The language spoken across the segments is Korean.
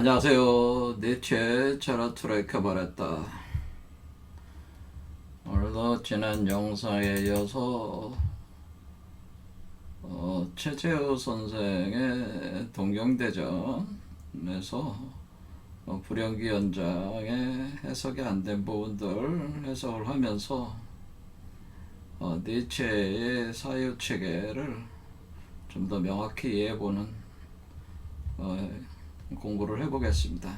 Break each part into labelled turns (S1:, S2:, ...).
S1: 안녕하세요. 니체 자라투라의 켜바랬다. 오늘도 지난 영상에 이어서 최재우 선생의 동경대전에서 불연기 연장의 해석이 안 된 부분들 해석을 하면서 니체의 사유체계를 좀 더 명확히 이해해보는 공부를 해보겠습니다.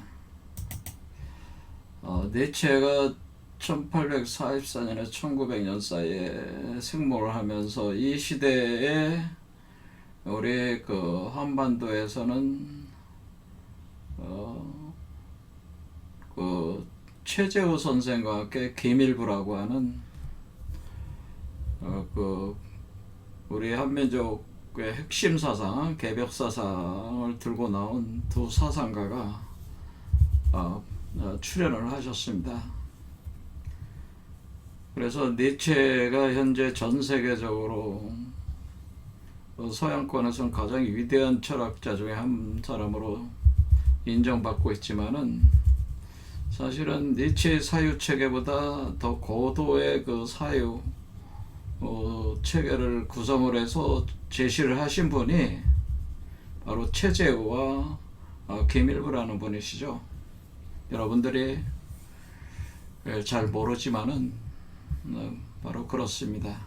S1: 니체가 1844년에서 1900년 사이에 생모를 하면서 이 시대에 우리 그 한반도에서는 그 최재우 선생과 함께 김일부라고 하는 그 우리 한민족의 핵심 사상, 개벽 사상을 들고 나온 두 사상가가 출연을 하셨습니다. 그래서 니체가 현재 전 세계적으로 서양권에서는 가장 위대한 철학자 중에 한 사람으로 인정받고 있지만은 사실은 니체의 사유 체계보다 더 고도의 그 사유 체계를 구성을 해서 제시를 하신 분이 바로 최재우와 김일부라는 분이시죠. 여러분들이 잘 모르지만은 바로 그렇습니다.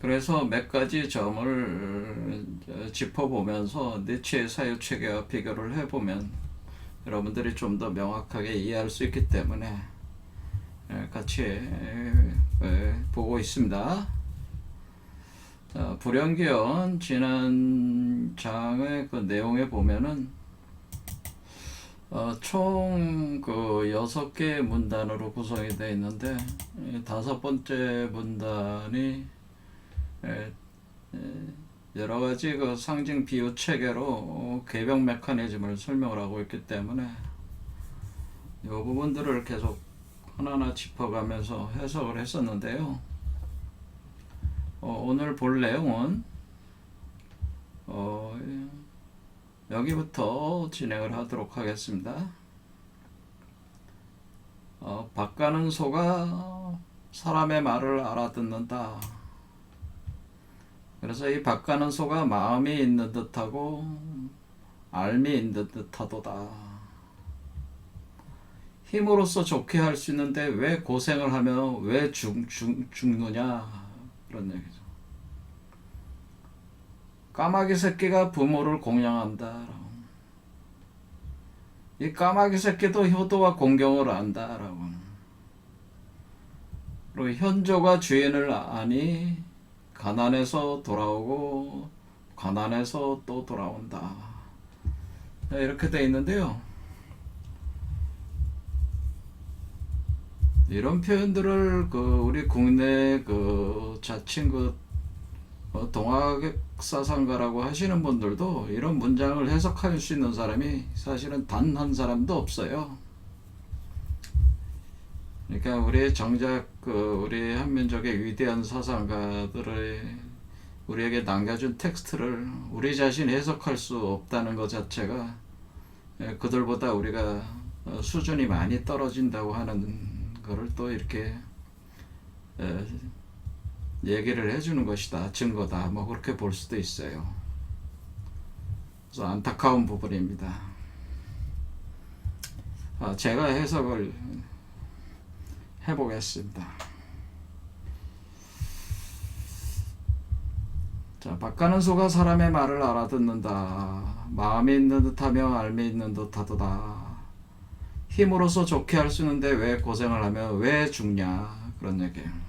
S1: 그래서 몇 가지 점을 짚어보면서 니체의 사유체계와 비교를 해보면 여러분들이 좀 더 명확하게 이해할 수 있기 때문에 같이 보고 있습니다. 불연기연 지난 장의 그 내용에 보면은 총 그 6개의 문단으로 구성이 되어 있는데 5번째 문단이 여러 가지 그 상징 비유 체계로 개벽 메커니즘을 설명을 하고 있기 때문에 이 부분들을 계속 하나하나 짚어가면서 해석을 했었는데요. 오늘 볼 내용은 여기부터 진행을 하도록 하겠습니다. 밥 가는 소가 사람의 말을 알아듣는다. 그래서 이 밥 가는 소가 마음이 있는 듯하고 알미 있는 듯하도다. 힘으로써 좋게 할 수 있는데 왜 고생을 하며 왜 죽느냐, 그런 얘기죠. 까마귀 새끼가 부모를 공양한다. 이 까마귀 새끼도 효도와 공경을 안다라고. 그리고 현조가 주인을 아니 가난해서 돌아오고 가난해서 또 돌아온다. 이렇게 돼 있는데요. 이런 표현들을 그 우리 국내 그 자칭 그 동학사상가라고 하시는 분들도 이런 문장을 해석할 수 있는 사람이 사실은 단 한 사람도 없어요. 그러니까 우리 정작 그 우리 한민족의 위대한 사상가들의 우리에게 남겨준 텍스트를 우리 자신이 해석할 수 없다는 것 자체가 그들보다 우리가 수준이 많이 떨어진다고 하는 거를 또 이렇게 얘기를 해주는 것이다, 증거다, 뭐 그렇게 볼 수도 있어요. 그래서 안타까운 부분입니다. 제가 해석을 해보겠습니다. 자, 밥 가는 소가 사람의 말을 알아듣는다. 마음이 있는 듯하며 알미 있는 듯하도다. 힘으로써 좋게 할 수 있는데 왜 고생을 하며 왜 죽냐, 그런 얘기예요.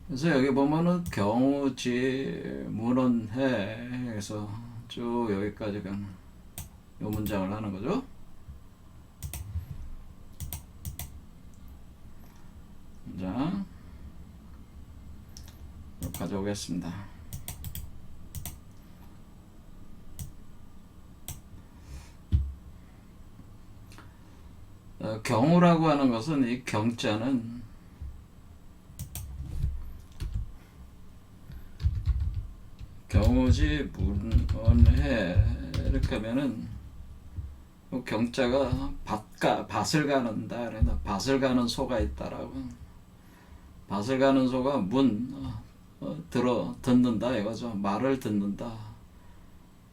S1: 그래서 여기 보면은 경우지 문헌해 해서 쭉 여기까지가 이 문장을 하는 거죠. 자, 가져오겠습니다. 경우라고 하는 것은 이 경자는 경우 거지 문언해 이렇게 하면은 경자가 밭을 가는다. 그래나 밭을 가는 소가 있다라고. 밭을 가는 소가 듣는다 이거죠. 말을 듣는다.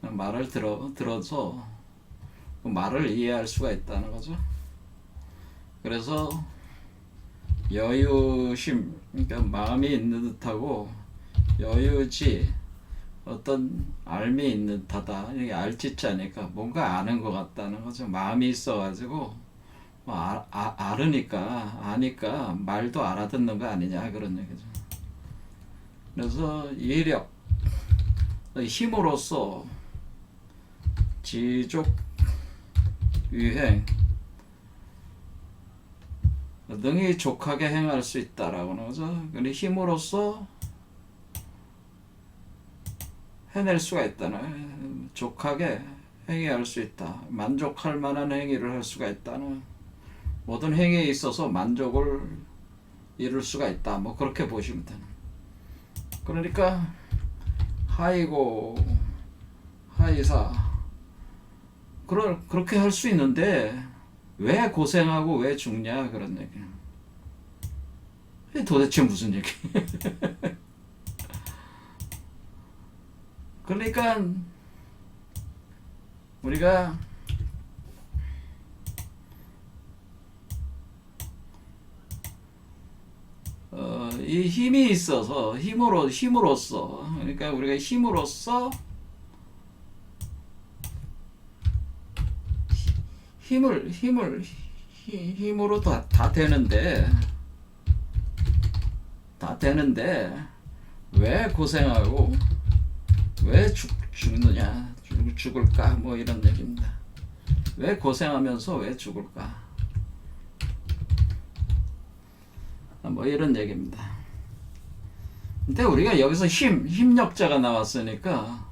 S1: 말을 들어서 그 말을 이해할 수가 있다는 거죠. 그래서 여유심, 그러니까 마음이 있는 듯하고 여유지, 어떤 알미 있는 듯하다. 이게 알짓자니까 뭔가 아는 것 같다는 거죠. 마음이 있어가지고 아니까 말도 알아듣는 거 아니냐 그런 얘기죠. 그래서 이력, 힘으로써 지족, 유행 등이 족하게 행할 수 있다라고 하는 거죠. 근데 힘으로써 해낼 수가 있다는, 족하게 행위할 수 있다. 만족할 만한 행위를 할 수가 있다는, 모든 행위에 있어서 만족을 이룰 수가 있다. 뭐 그렇게 보시면 되는. 그러니까 하이고 하이사 그렇게 할 수 있는데 왜 고생하고 왜 죽냐 그런 얘기. 이게 도대체 무슨 얘기? 그러니까 우리가 이 힘이 있어서 힘으로써 그러니까 우리가 힘으로써 힘으로 다 되는데 왜 고생하고 왜 죽느냐, 죽을까 뭐 이런 얘기입니다. 왜 고생하면서 왜 죽을까 뭐 이런 얘기입니다. 근데 우리가 여기서 힘력자가 나왔으니까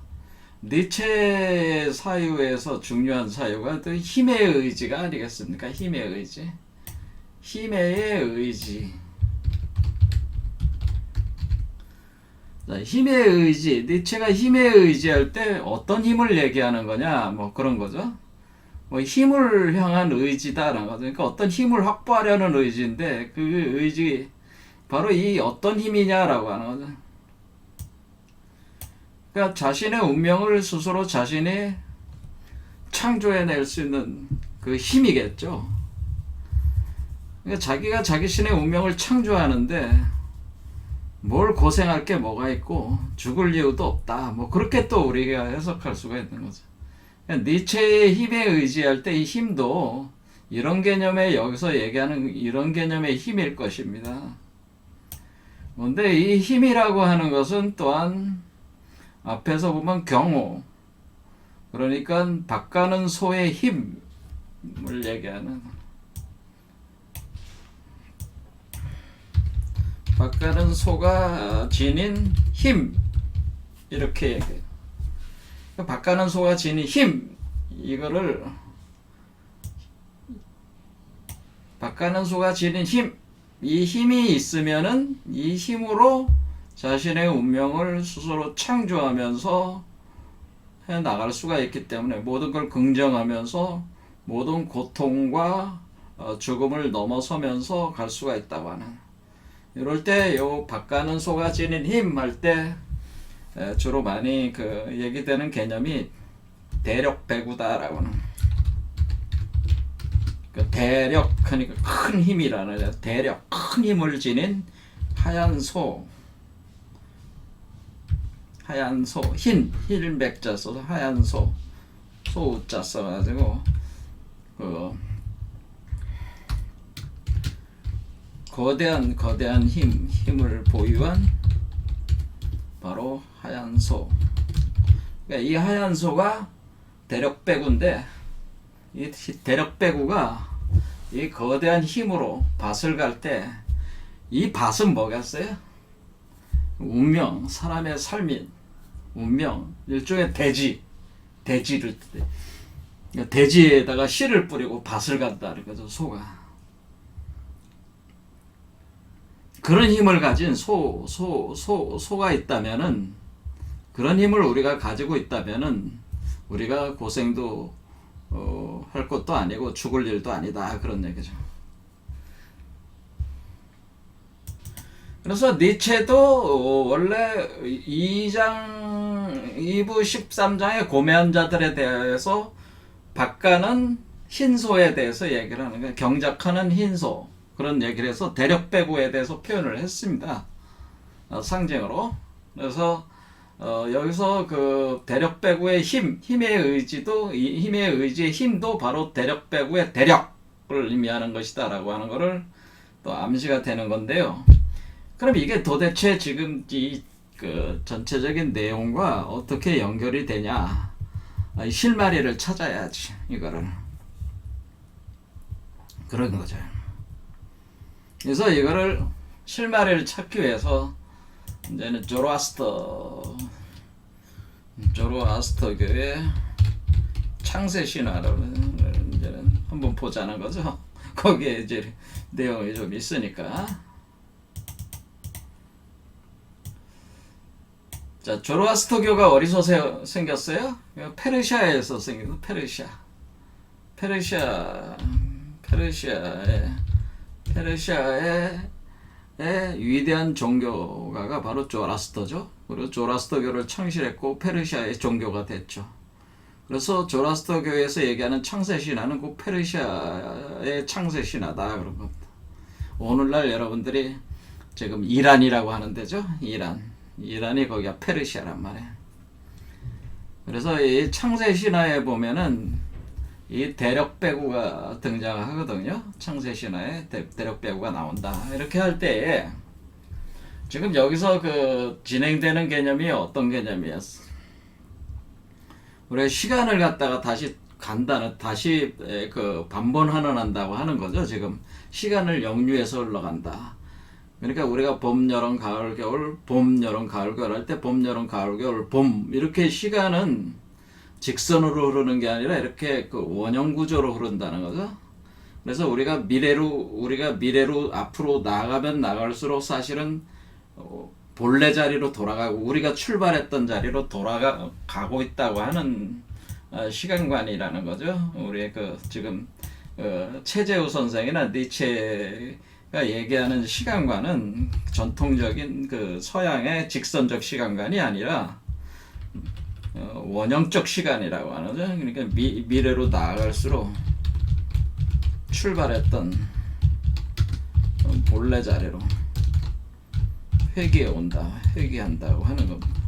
S1: 니체의 사유에서 중요한 사유가 또 힘의 의지가 아니겠습니까? 힘의 의지. 힘의 의지. 자, 힘의 의지. 니체가 힘의 의지할 때 어떤 힘을 얘기하는 거냐? 뭐 그런 거죠. 뭐 힘을 향한 의지다라는 거죠. 그러니까 어떤 힘을 확보하려는 의지인데 그 의지 바로 이 어떤 힘이냐라고 하는 거죠. 그러니까 자신의 운명을 스스로 자신이 창조해낼 수 있는 그 힘이겠죠. 그러니까 자기가 자신의 운명을 창조하는데 뭘 고생할 게 뭐가 있고 죽을 이유도 없다. 뭐 그렇게 또 우리가 해석할 수가 있는 거죠. 그러니까 니체의 힘에 의지할 때 이 힘도 이런 개념에 여기서 얘기하는 이런 개념의 힘일 것입니다. 그런데 이 힘이라고 하는 것은 또한 앞에서 보면 경호, 그러니까 밭가는 소의 힘을 얘기하는, 밭가는 소가 지닌 힘 이렇게 얘기해요. 밭가는 소가 지닌 힘, 이거를 밭가는 소가 지닌 힘, 이 힘이 있으면은 이 힘으로 자신의 운명을 스스로 창조하면서 해 나갈 수가 있기 때문에 모든 걸 긍정하면서 모든 고통과 죽음을 넘어서면서 갈 수가 있다고 하는. 이럴 때 요 밭가는 소가 지닌 힘 할 때 주로 많이 그 얘기되는 개념이 대력배구다라고 하는. 그 대력 그러니까 큰 힘이라는, 대력 큰 힘을 지닌 하얀 소, 흰백자 써서 하얀 소우자 써가지고 그 거대한 힘을 보유한 바로 하얀 소. 그러니까 이 하얀 소가 대력배구인데 이 대력배구가 이 거대한 힘으로 밭을 갈 때 이 밭은 뭐겠어요? 운명, 사람의 삶인 운명, 일종의 대지를 대지에다가 씨를 뿌리고 밭을 간다 그러죠. 소가 그런 힘을 가진 소가 있다면은 그런 힘을 우리가 가지고 있다면은 우리가 고생도 할 것도 아니고 죽을 일도 아니다, 그런 얘기죠. 그래서 니체도 원래 2부 13장의 고매한 자들에 대해서 박가는 흰소에 대해서 얘기를 하는 거예요. 경작하는 흰소, 그런 얘기를 해서 대력배구에 대해서 표현을 했습니다. 상징으로. 그래서 여기서 그 대력배구의 힘의 의지도, 이 힘의 의지의 힘도 바로 대력배구의 대력을 의미하는 것이다 라고 하는 것을 또 암시가 되는 건데요. 그럼 이게 도대체 지금 이 그 전체적인 내용과 어떻게 연결이 되냐? 실마리를 찾아야지, 이거를. 그런 거죠. 그래서 이거를 실마리를 찾기 위해서 이제는 조로아스터교의 창세 신화를 이제는 한번 보자는 거죠. 거기에 이제 내용이 좀 있으니까. 자, 조로아스터교가 어디서 생겼어요? 페르시아에서 생겼어. 페르시아의 위대한 종교가가 바로 조라스터죠. 그리고 조라스터교를 창실했고 페르시아의 종교가 됐죠. 그래서 조라스터교에서 얘기하는 창세신화는 그 페르시아의 창세신화다, 그런 겁니다. 오늘날 여러분들이 지금 이란이라고 하는 데죠. 이란이 거기가 페르시아란 말이에요. 그래서 이 창세신화에 보면은 이 대력배구가 등장하거든요. 창세신화에 대력배구가 나온다. 이렇게 할 때에 지금 여기서 그 진행되는 개념이 어떤 개념이었어? 우리가 시간을 갖다가 다시 그 반번환원한다고 하는 거죠. 지금 시간을 역류해서 흘러간다. 그러니까 우리가 봄, 여름, 가을, 겨울, 봄, 여름, 가을, 겨울 할 때 봄, 여름, 가을, 겨울, 봄, 이렇게 시간은 직선으로 흐르는 게 아니라 이렇게 그 원형 구조로 흐른다는 거죠. 그래서 우리가 미래로 앞으로 나아가면 나갈수록 사실은 본래 자리로 돌아가고 우리가 출발했던 자리로 돌아가고 있다고 하는 시간관이라는 거죠. 우리의 그 지금 최재우 선생이나 니체가 얘기하는 시간관은 전통적인 그 서양의 직선적 시간관이 아니라 원형적 시간이라고 하는 거죠. 그러니까 미래로 나아갈수록 출발했던 본래 자리로 회귀한다고 하는 겁니다.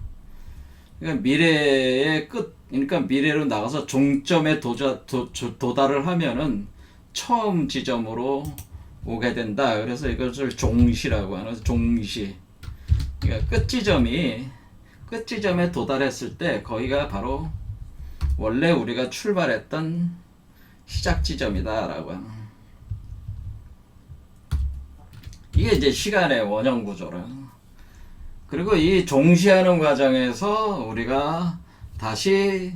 S1: 그러니까 미래의 끝, 그러니까 미래로 나가서 종점에 도달을 하면은 처음 지점으로 오게 된다. 그래서 이것을 종시라고 하는 거죠. 종시. 그러니까 끝지점에 도달했을 때 거기가 바로 원래 우리가 출발했던 시작 지점이다라고 하는. 이게 이제 시간의 원형 구조라. 그리고 이 종시하는 과정에서 우리가 다시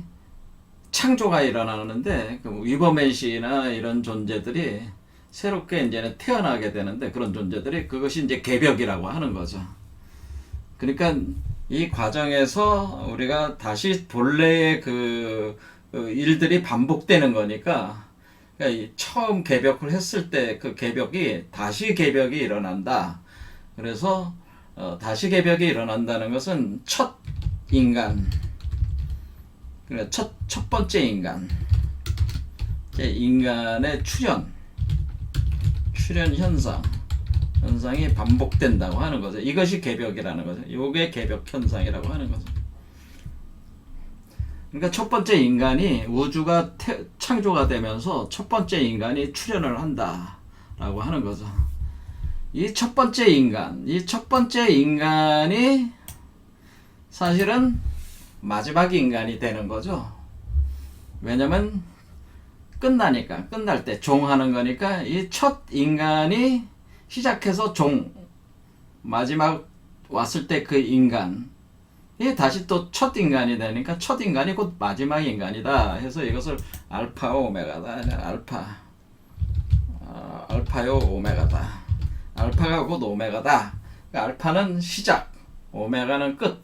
S1: 창조가 일어나는데 그 위버맨시나 이런 존재들이 새롭게 이제는 태어나게 되는데 그런 존재들이 그것이 이제 개벽이라고 하는 거죠. 그러니까 이 과정에서 우리가 다시 본래의 그 일들이 반복되는 거니까 그러니까 처음 개벽을 했을 때 그 개벽이 다시 개벽이 일어난다. 그래서 다시 개벽이 일어난다는 것은 첫 인간, 그러니까 첫 번째 인간의 출현 현상이 반복된다고 하는 거죠. 이것이 개벽이라는 거죠. 이게 개벽 현상이라고 하는 거죠. 그러니까 첫 번째 인간이 우주가 창조가 되면서 첫 번째 인간이 출현을 한다라고 하는 거죠. 이 첫 번째 인간이 사실은 마지막 인간이 되는 거죠. 왜냐면 끝날 때 종하는 거니까 이 첫 인간이 시작해서 마지막 왔을 때 그 인간이 다시 또 첫 인간이 되니까 첫 인간이 곧 마지막 인간이다 해서 이것을 알파와 오메가다. 알파요 오메가다. 알파가 곧 오메가다. 그러니까 알파는 시작, 오메가는 끝.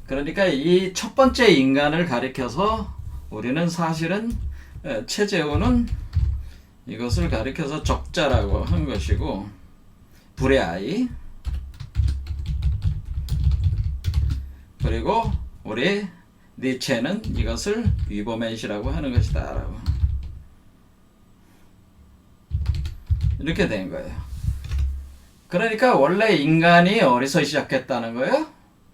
S1: 그러니까 이 첫 번째 인간을 가리켜서 우리는 사실은 최재훈은 이것을 가리켜서 적자라고 한 것이고 불의 아이, 그리고 우리 니체는 이것을 위버맨시라고 하는 것이다 라고 이렇게 된 거예요. 그러니까 원래 인간이 어디서 시작했다는 거예요?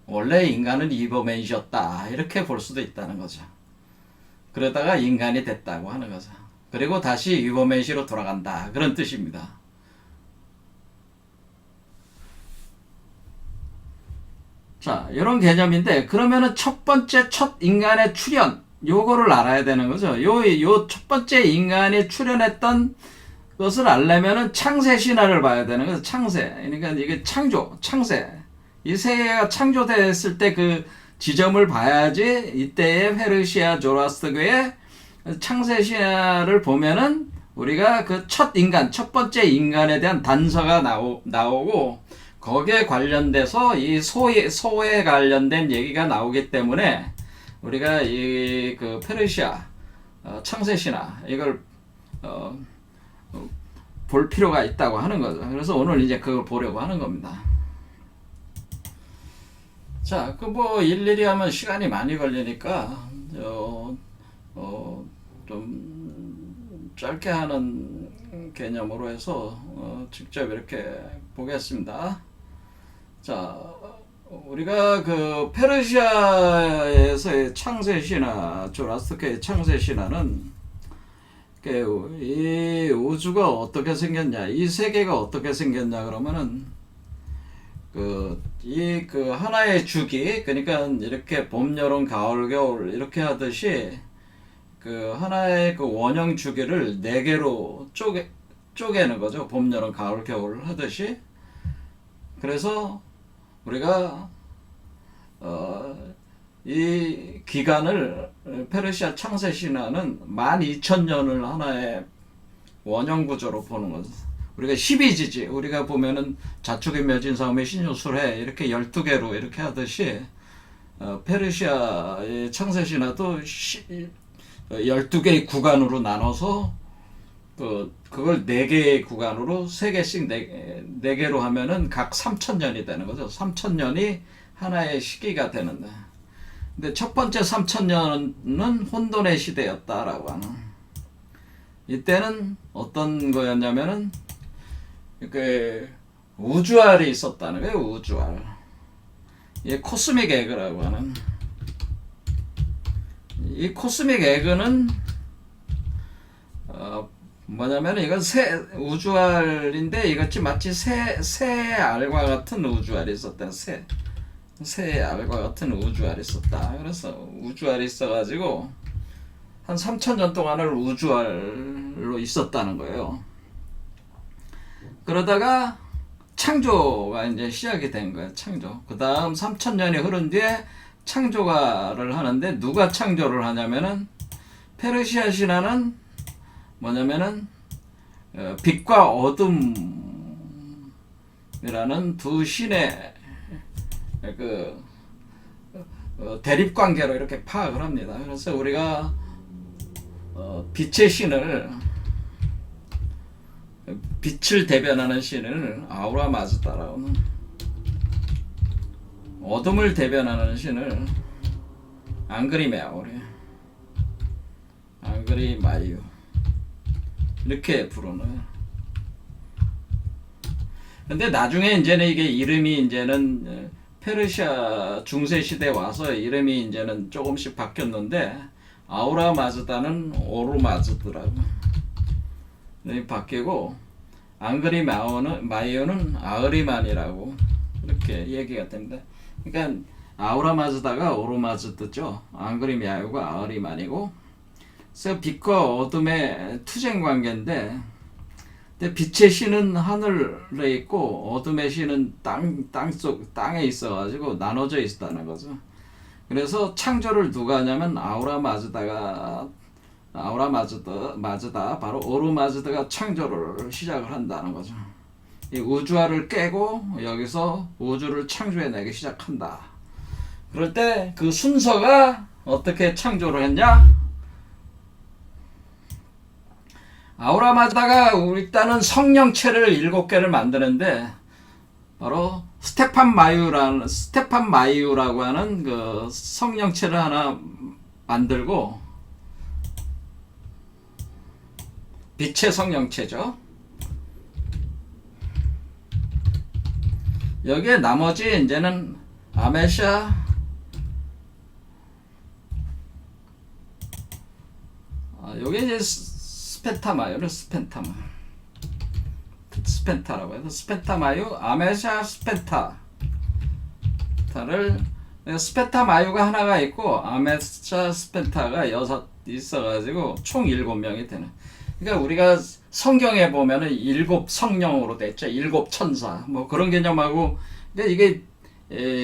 S1: 원래 인간은 위버맨이었다 이렇게 볼 수도 있다는 거죠. 그러다가 인간이 됐다고 하는 거죠. 그리고 다시 위버맨시로 돌아간다 그런 뜻입니다. 자, 이런 개념인데 그러면은 첫 인간의 출현 요거를 알아야 되는 거죠. 요 첫 번째 인간이 출현했던 것을 알려면은 창세 신화를 봐야 되는 거죠. 창세. 그러니까 이게 창세. 이 세계가 창조됐을 때 그 지점을 봐야지 이때의 페르시아 조라스트교의 창세 신화를 보면은 우리가 그 첫 번째 인간에 대한 단서가 나오고 거기에 관련돼서 이 소에 관련된 얘기가 나오기 때문에 우리가 이 그 페르시아 창세 신화 이걸 볼 필요가 있다고 하는 거죠. 그래서 오늘 이제 그걸 보려고 하는 겁니다. 자, 그 뭐 일일이 하면 시간이 많이 걸리니까 좀 짧게 하는 개념으로 해서 직접 이렇게 보겠습니다. 자, 우리가 그 페르시아에서의 창세 신화, 조라스트크의 창세 신화는 이 우주가 어떻게 생겼냐, 이 세계가 어떻게 생겼냐 그러면은 그 하나의 주기, 그러니까 이렇게 봄, 여름, 가을, 겨울 이렇게 하듯이 그 하나의 그 원형 주기를 4개로 쪼개는 거죠. 봄, 여름, 가을, 겨울 하듯이. 그래서 우리가 이 기간을 페르시아 창세 신화는 12,000년을 하나의 원형 구조로 보는 거죠. 우리가 12지지, 우리가 보면은 자축의 묘진 사음의 신유술해 이렇게 12개로 이렇게 하듯이 페르시아의 창세 신화도 12개의 구간으로 나눠서 그걸 4개의 구간으로 3개씩 4개로 하면은 각 3,000년이 되는 거죠. 3,000년이 하나의 시기가 되는데, 근데 첫 번째 3,000년은 혼돈의 시대였다라고 하는. 이때는 어떤 거였냐면은 그 우주알이 있었다는 거예요. 우주알. 이 코스믹 에그라고 하는. 이 코스믹 에그는 뭐냐면 이건 우주알인데 이것이 마치 새 알과 같은 우주알이 있었다. 새 알과 같은 우주알이 있었다. 그래서 우주알이 있어가지고 한 3,000년 동안을 우주알로 있었다는 거예요. 그러다가 창조가 이제 시작이 된 거예요. 창조. 그 다음 3,000년이 흐른 뒤에 창조가를 하는데 누가 창조를 하냐면은 페르시아 신화는 뭐냐면은 빛과 어둠이라는 두 신의 그 대립 관계로 이렇게 파악을 합니다. 그래서 우리가 빛의 신을, 빛을 대변하는 신을 아우라 마즈다라고 하는, 어둠을 대변하는 신을 앙그리마이유 이렇게 부르는. 근데 나중에 이제는 이게 이름이 이제는 페르시아 중세 시대 와서 이름이 이제는 조금씩 바뀌었는데 아우라 마즈다는 오르마즈드라고 바뀌고 앙그리마이유는 아흐리만이라고 이렇게 얘기가 됩니다. 그러니까 아우라 마즈다가 오르마즈드죠. 앙그리마이유가 아흐리만이고, 그래서 빛과 어둠의 투쟁 관계인데, 근데 빛의 신은 하늘에 있고 어둠의 신은 땅에 있어가지고 나눠져 있다는 거죠. 그래서 창조를 누가 하냐면 아우라 마즈다 바로 오르마즈드가 창조를 시작을 한다는 거죠. 이 우주화를 깨고 여기서 우주를 창조해내기 시작한다. 그럴 때 그 순서가 어떻게 창조를 했냐? 아우라마즈다가 일단은 성령체를 7개를 만드는데 바로 스테판 마이유라고 하는 그 성령체를 하나 만들고, 빛의 성령체죠. 여기에 나머지 이제는 아메샤, 여기 이제 스펜타마유를 스펜타라고 해서 스펜타마유, 아메샤 스펜타를, 스펜타마유가 하나가 있고 아메샤 스펜타가 6 있어가지고 총 7명이 되는. 그러니까 우리가 성경에 보면은 7 성령으로 됐죠. 7 천사 뭐 그런 개념하고. 근데 이게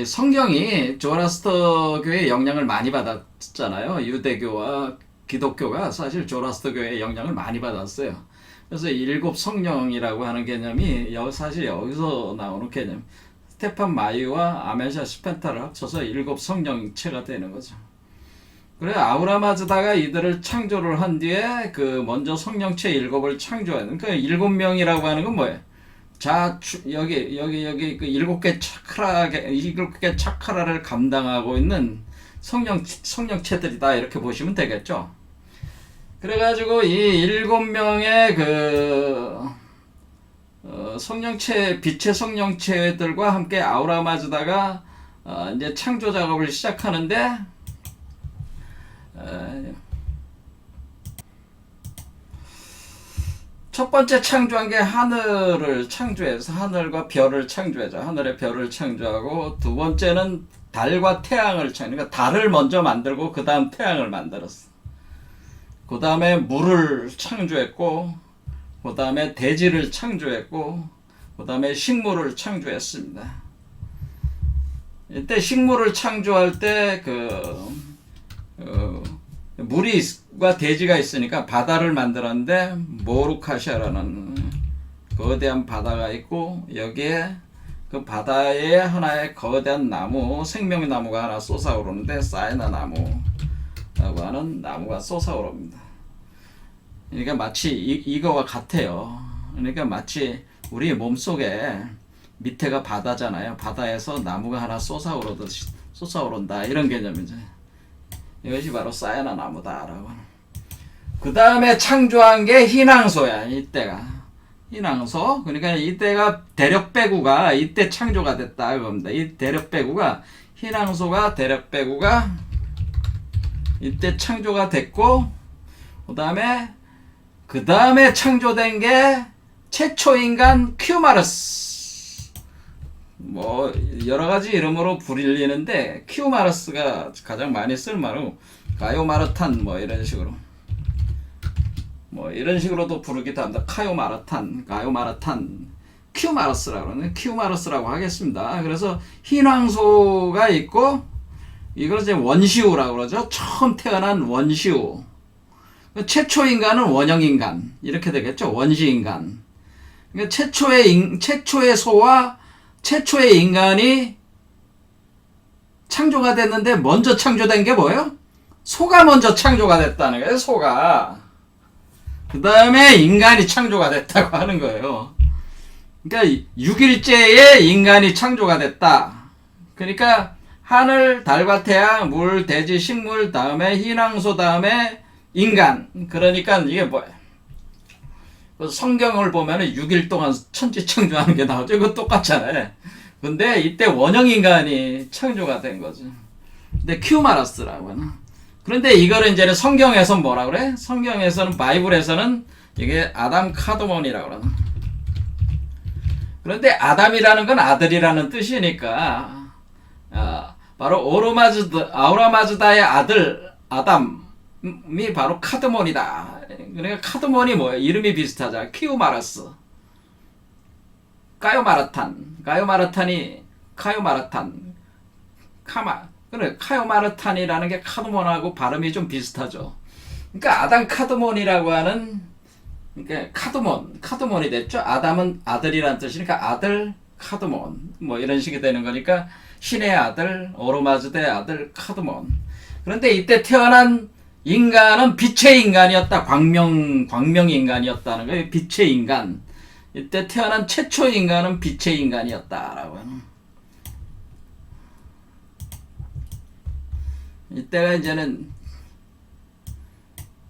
S1: 성경이 조라스터교의 영향을 많이 받았잖아요. 유대교와 기독교가 사실 조라스터교의 영향을 많이 받았어요. 그래서 7 성령이라고 하는 개념이 사실 여기서 나오는 개념. 스테판 마이와 아메샤 스펜타를 합쳐서 7 성령체가 되는 거죠. 그래, 아우라마즈다가 이들을 창조를 한 뒤에 그 먼저 성령체 7을 창조하는, 그러니까 7명이라고 하는 건 뭐예요? 여기 그 7개 차크라를 감당하고 있는 성령체들이다, 이렇게 보시면 되겠죠. 그래가지고 이 7명의 성령체, 빛의 성령체들과 함께 아우라마즈다가 이제 창조 작업을 시작하는데, 첫 번째 창조한 게 하늘을 창조해서 하늘과 별을 창조하죠. 하늘의 별을 창조하고, 두 번째는 달과 태양을 그러니까 달을 먼저 만들고 그 다음 태양을 만들었어. 그 다음에 물을 창조했고, 그 다음에 대지를 창조했고, 그 다음에 식물을 창조했습니다. 이때 식물을 창조할 때 물과 대지가 있으니까 바다를 만들었는데, 모루카샤라는 거대한 바다가 있고, 여기에 그 바다에 하나의 거대한 나무, 생명의 나무가 하나 솟아오르는데, 사이나 나무라고 하는 나무가 솟아오릅니다. 그러니까 마치 이거와 같아요. 그러니까 마치 우리 몸속에 밑에가 바다잖아요. 바다에서 나무가 하나 솟아오른다, 이런 개념이죠. 이것이 바로 사이나 나무다라고. 그 다음에 창조한 게 희낭소야. 이때가 희낭소. 그러니까 이때가 대력배구가 이때 창조가 됐다, 그겁니다. 이 대력배구가, 희낭소가, 대력배구가 이때 창조가 됐고, 그 다음에 창조된 게 최초 인간 큐마르스. 뭐 여러가지 이름으로 불리는데, 큐마르스가 가장 많이 쓸말로 가요마르탄 뭐 이런 식으로도 부르기도 합니다. 카요마르탄, 가요마르탄, 큐마르스라고 그러네. 큐마르스라고 하겠습니다. 그래서 흰황소가 있고, 이걸 이제 원시우라고 그러죠. 처음 태어난 원시우. 최초 인간은 원형 인간, 이렇게 되겠죠. 원시 인간. 그러니까 최초의 소와 최초의 인간이 창조가 됐는데, 먼저 창조된 게 뭐예요? 소가 먼저 창조가 됐다는 거예요. 소가. 그 다음에 인간이 창조가 됐다고 하는 거예요. 그러니까 6일째에 인간이 창조가 됐다. 그러니까 하늘, 달과 태양, 물, 대지, 식물, 다음에 희낭소, 다음에 인간. 그러니까 이게 뭐예요? 성경을 보면은 6일 동안 천지 창조하는 게 나오죠. 이거 똑같잖아요. 근데 이때 원형 인간이 창조가 된 거죠. 근데 큐마라스라고 하나. 그런데 이거를 이제는 성경에서 뭐라 그래? 성경에서는, 바이블에서는 이게 아담 카드몬이라고 그러나. 그런데 아담이라는 건 아들이라는 뜻이니까, 바로 아우라마즈다의 아들 아담이 바로 카드몬이다. 그러니까 카드몬이 뭐예요? 이름이 비슷하잖아. 키우마라스, 가요마르탄이 카요마르탄, 그래, 카요마르탄이라는 게 카드몬하고 발음이 좀 비슷하죠. 그러니까 아담 카드몬이라고 하는, 그러니까 카드몬이 됐죠. 아담은 아들이라는 뜻이니까 아들 카드몬 뭐 이런 식이 되는 거니까 신의 아들 어로마즈다의 아들 카드몬. 그런데 이때 태어난 인간은 빛의 인간이었다. 광명 인간이었다는 거예요. 빛의 인간. 이때 태어난 최초 인간은 빛의 인간이었다라고 하는. 이때가 이제는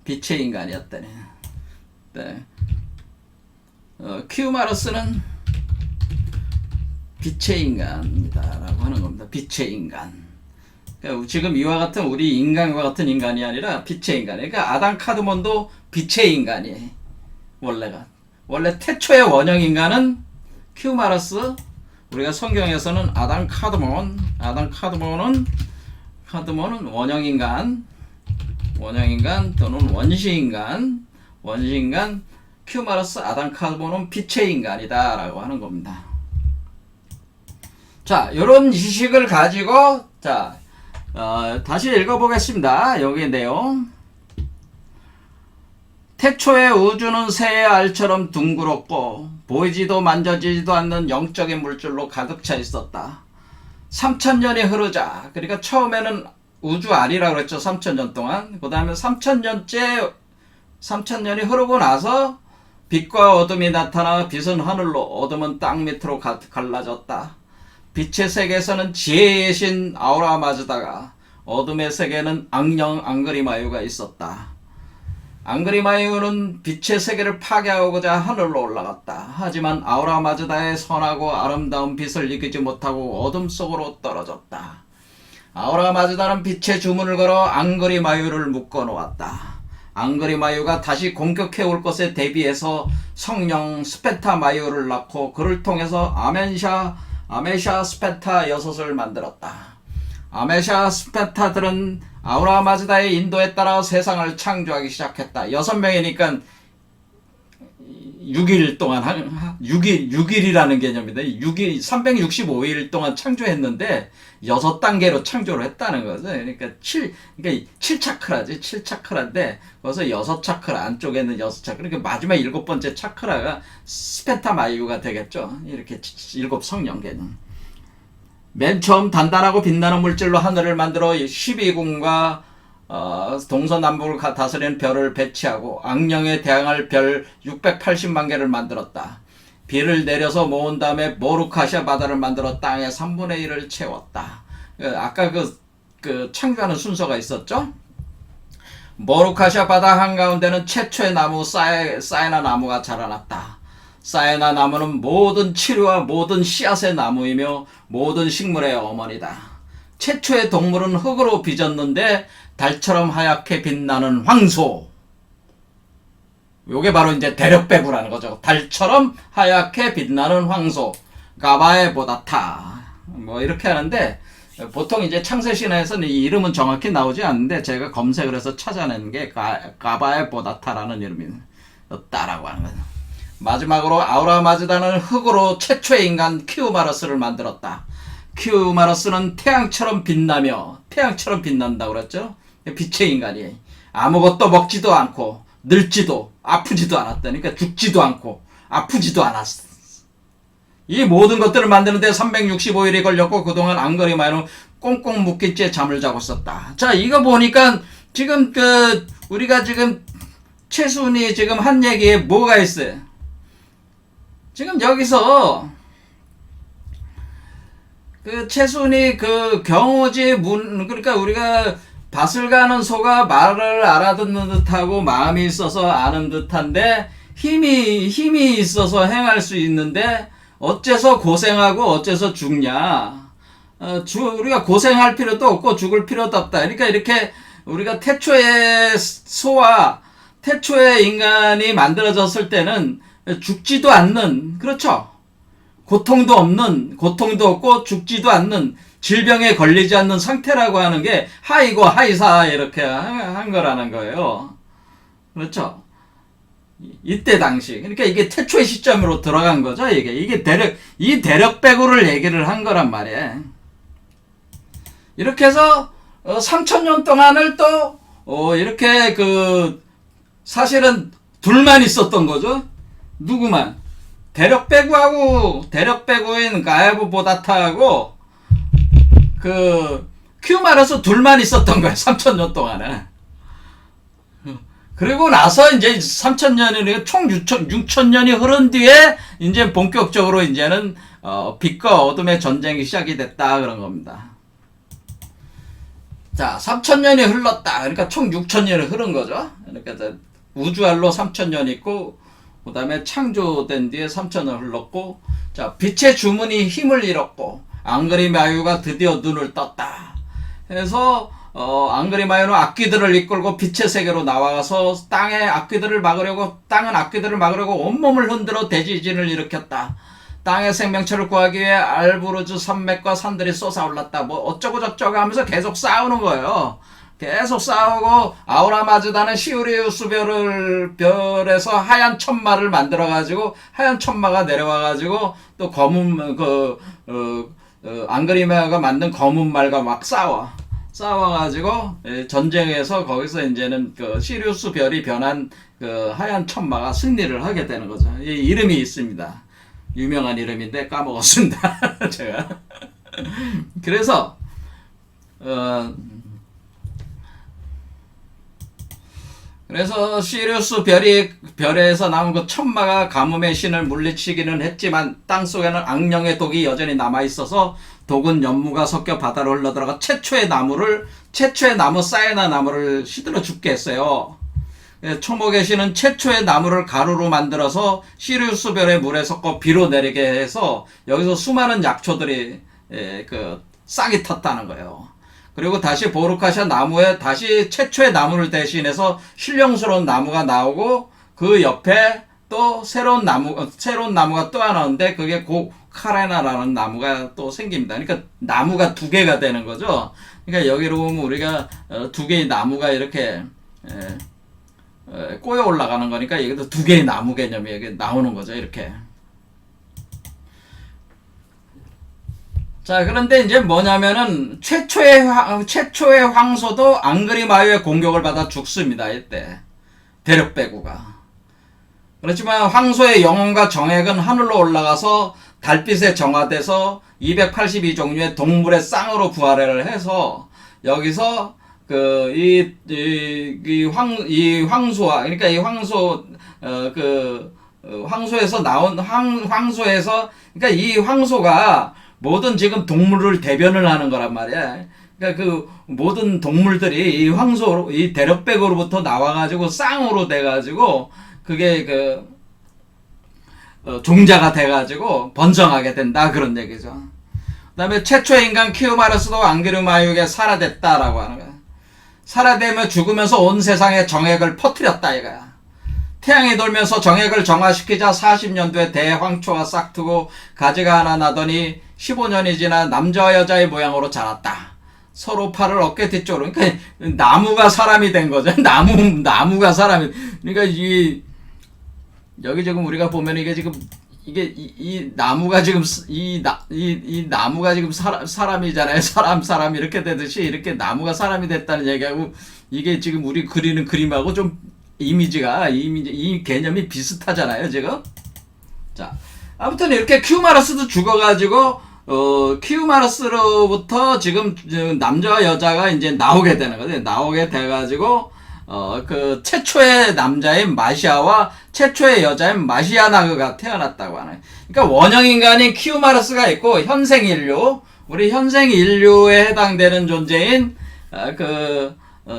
S1: 빛의 인간이었다네. 네. 큐마르스는 빛의 인간이다라고 하는 겁니다. 빛의 인간. 그러니까 지금 이와 같은 우리 인간과 같은 인간이 아니라 빛의 인간. 그러니까 아담 카드몬도 빛의 인간이에요. 원래 태초의 원형 인간은 큐마르스. 우리가 성경에서는 아담 카드몬은 원형 인간 또는 원시 인간. 큐마르스 아담 카드몬은 빛의 인간이다라고 하는 겁니다. 자, 요런 지식을 가지고 자, 다시 읽어보겠습니다. 여기 내용. 태초의 우주는 새의 알처럼 둥그렇고 보이지도 만져지지도 않는 영적인 물질로 가득 차 있었다. 3000년이 흐르자, 그러니까 처음에는 우주 알이라고 그랬죠. 3000년 동안. 그 다음에 3000년이 흐르고 나서 빛과 어둠이 나타나 빛은 하늘로, 어둠은 땅 밑으로 갈라졌다. 빛의 세계에서는 지혜의 신 아우라 마즈다가, 어둠의 세계에는 악령 앙그리마유가 있었다. 앙그리마유는 빛의 세계를 파괴하고자 하늘로 올라갔다. 하지만 아우라 마즈다의 선하고 아름다운 빛을 이기지 못하고 어둠 속으로 떨어졌다. 아우라 마즈다는 빛의 주문을 걸어 앙그리마유를 묶어놓았다. 앙그리마유가 다시 공격해 올 것에 대비해서 성령 스페타 마유를 낳고 그를 통해서 아메샤 스페타 6을 만들었다. 아메샤 스페타들은 아우라 마즈다의 인도에 따라 세상을 창조하기 시작했다. 6명이니까 6일 동안 6일이라는 개념입니다. 365일 동안 창조했는데 6단계로 창조를 했다는 거죠. 그러니까 7차크라지. 7차크라인데 거기서 6차크라, 안쪽에는 6차크라. 그러니까 마지막 7번째 차크라가 스페타 마유가 되겠죠. 이렇게 7 성령 개념. 맨 처음 단단하고 빛나는 물질로 하늘을 만들어 12궁과 동서남북을 다스리는 별을 배치하고 악령에 대항할 별 680만 개를 만들었다. 비를 내려서 모은 다음에 모루카시아 바다를 만들어 땅의 3분의 1을 채웠다. 아까 그 창조하는 순서가 있었죠? 모루카시아 바다 한가운데는 최초의 나무 사이나 나무가 자라났다. 사이나 나무는 모든 치료와 모든 씨앗의 나무이며 모든 식물의 어머니다. 최초의 동물은 흙으로 빚었는데 달처럼 하얗게 빛나는 황소. 요게 바로 이제 대력배구라는 거죠. 달처럼 하얗게 빛나는 황소. 가바에 보다타. 뭐 이렇게 하는데 보통 이제 창세신화에서는 이 이름은 정확히 나오지 않는데 제가 검색을 해서 찾아낸 게 가바에 보다타라는 이름이었다라고 하는 거죠. 마지막으로 아우라 마즈다는 흙으로 최초의 인간 큐마르스를 만들었다. 큐마르스는 태양처럼 빛난다고 그랬죠. 빛의 인간이 아무것도 먹지도 않고 늙지도 아프지도 않았다. 그러니까 죽지도 않고 아프지도 않았어. 이 모든 것들을 만드는데 365일이 걸렸고 그동안 앙그리마유는 꽁꽁 묶인 채 잠을 자고 있었다. 자, 이거 보니까 지금 우리가 지금 최순이 지금 한 얘기에 뭐가 있어요? 지금 여기서 최순이 경오지 그러니까 우리가 밭을 가는 소가 말을 알아듣는 듯하고 마음이 있어서 아는 듯한데 힘이 있어서 행할 수 있는데 어째서 고생하고 어째서 죽냐? 우리가 고생할 필요도 없고 죽을 필요도 없다. 그러니까 이렇게 우리가 태초의 소와 태초의 인간이 만들어졌을 때는 죽지도 않는, 그렇죠? 고통도 없고 죽지도 않는, 질병에 걸리지 않는 상태라고 하는 게 하이고 하이사 이렇게 한 거라는 거예요. 그렇죠? 이때 당시. 그러니까 이게 태초의 시점으로 들어간 거죠. 이게 대력배구를 얘기를 한 거란 말이에요. 이렇게 해서 3000년 동안을 또 이렇게 사실은 둘만 있었던 거죠. 누구만? 대력배구인 가야부 보다타하고 그 큐마르스 둘만 있었던 거야. 3,000년 동안에. 그리고 나서 이제 3,000년이 총 6,000년이 흐른 뒤에 이제 본격적으로 이제는 빛과 어둠의 전쟁이 시작이 됐다 그런 겁니다. 자, 3,000년이 흘렀다. 그러니까 총 6,000년이 흐른 거죠. 그러니까 우주알로 3,000년 있고 그 다음에 창조된 뒤에 3,000년 흘렀고, 자, 빛의 주문이 힘을 잃었고 앙그리마유가 드디어 눈을 떴다. 그래서 앙그리마유는 악귀들을 이끌고 빛의 세계로 나와서 땅은 악귀들을 막으려고 온몸을 흔들어 대지진을 일으켰다. 땅의 생명체를 구하기 위해 알브루즈 산맥과 산들이 솟아올랐다. 뭐 어쩌고 저쩌고 하면서 계속 싸우는 거예요. 계속 싸우고 아우라마즈다는 시우리우스 별에서 하얀 천마를 만들어가지고 하얀 천마가 내려와가지고 또 검은 앙그리마유가 만든 검은 말과 막 싸워가지고 전쟁에서 거기서 이제는 그 시리우스 별이 변한 그 하얀 천마가 승리를 하게 되는 거죠. 이 이름이 있습니다. 유명한 이름인데 까먹었습니다. 제가. 그래서 그래서 시리우스 별에서 나온 그 천마가 가뭄의 신을 물리치기는 했지만 땅속에는 악령의 독이 여전히 남아있어서 독은 연무가 섞여 바다로 흘러들어가 최초의 나무 사이나 나무를 시들어 죽게 했어요. 초목의 신은 최초의 나무를 가루로 만들어서 시리우스 별의 물에 섞어 비로 내리게 해서 여기서 수많은 약초들이 싹이 텄다는 거예요. 그리고 다시 보르카샤 나무에 다시 최초의 나무를 대신해서 신령스러운 나무가 나오고 그 옆에 또 새로운 나무가 또 하나 나오는데 그게 고카레나라는 나무가 또 생깁니다. 그러니까 나무가 두 개가 되는 거죠. 그러니까 여기로 보면 우리가 두 개의 나무가 이렇게 꼬여 올라가는 거니까 여기도 두 개의 나무 개념이 여기 나오는 거죠. 이렇게. 자, 그런데 이제 뭐냐면은 최초의 황소도 앙그리마유의 공격을 받아 죽습니다. 이때 대력배구가. 그렇지만 황소의 영혼과 정액은 하늘로 올라가서 달빛에 정화돼서 282종류의 동물의 쌍으로 부활을 해서 여기서 황소와, 그러니까 이 황소에서 나온 황소에서, 그러니까 이 황소가 모든 지금 동물을 대변을 하는 거란 말이야. 그러니까 그 모든 동물들이 이 대력백으로부터 나와가지고 쌍으로 돼가지고 그게 종자가 돼가지고 번성하게 된다 그런 얘기죠. 그 다음에 최초의 인간 키우마르스도 앙그리마유에게 살아됐다라고 하는 거야. 살아되며 죽으면서 온 세상에 정액을 퍼뜨렸다 이거야. 태양이 돌면서 정액을 정화시키자 40년도에 대황초가 싹트고 가지가 하나 나더니 15년이 지나 남자와 여자의 모양으로 자랐다. 서로 팔을 어깨 뒤쪽으로. 그러니까 나무가 사람이 된 거죠. 나무가 사람이. 그러니까 여기 지금 우리가 보면 이 나무가 지금 이 나무가 지금 사람이잖아요. 사람 이렇게 되듯이 이렇게 나무가 사람이 됐다는 얘기하고 이게 지금 우리 그리는 그림하고 좀 이 개념이 비슷하잖아요, 지금. 자, 아무튼 이렇게 키우마르스도 죽어가지고 키우마르스로부터 지금 남자와 여자가 이제 나오게 되는 거죠. 나오게 돼가지고 그 최초의 남자인 마시아와 최초의 여자인 마시아나그가 태어났다고 하네요. 그러니까 원형 인간인 키우마르스가 있고 우리 현생 인류에 해당되는 존재인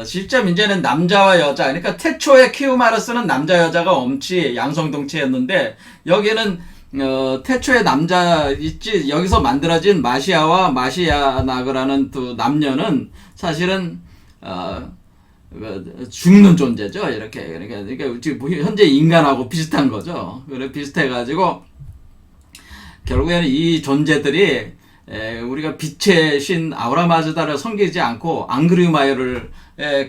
S1: 실제 이제는 남자와 여자, 그러니까 태초의 키우마르스는 남자 여자가 엄치 양성동체였는데 여기는 태초의 남자 있지, 여기서 만들어진 마시아와 마시아나그라는 두 남녀는 사실은 죽는 존재죠. 이렇게. 그러니까 지금 현재 인간하고 비슷한 거죠. 그래 비슷해가지고 결국에는 이 존재들이 우리가 빛의 신 아우라마즈다를 섬기지 않고 앙그리마유를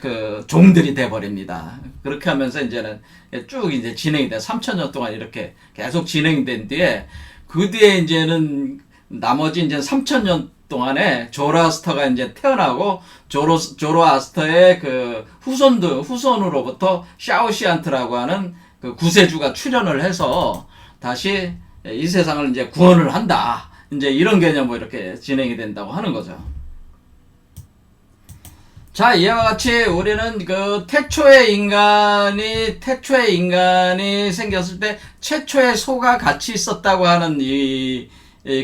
S1: 그 종들이 돼버립니다. 그렇게 하면서 이제는 쭉 이제 진행이 돼. 3,000년 동안 이렇게 계속 진행된 뒤에 그 뒤에 이제는 나머지 이제 3,000년 동안에 조로아스터가 이제 태어나고 조로아스터의 그 후손으로부터 샤오시안트라고 하는 그 구세주가 출현을 해서 다시 이 세상을 이제 구원을 한다. 이제 이런 개념으로 이렇게 진행이 된다고 하는 거죠. 자, 이와 같이 우리는 그 태초의 인간이 생겼을 때 최초의 소가 같이 있었다고 하는 이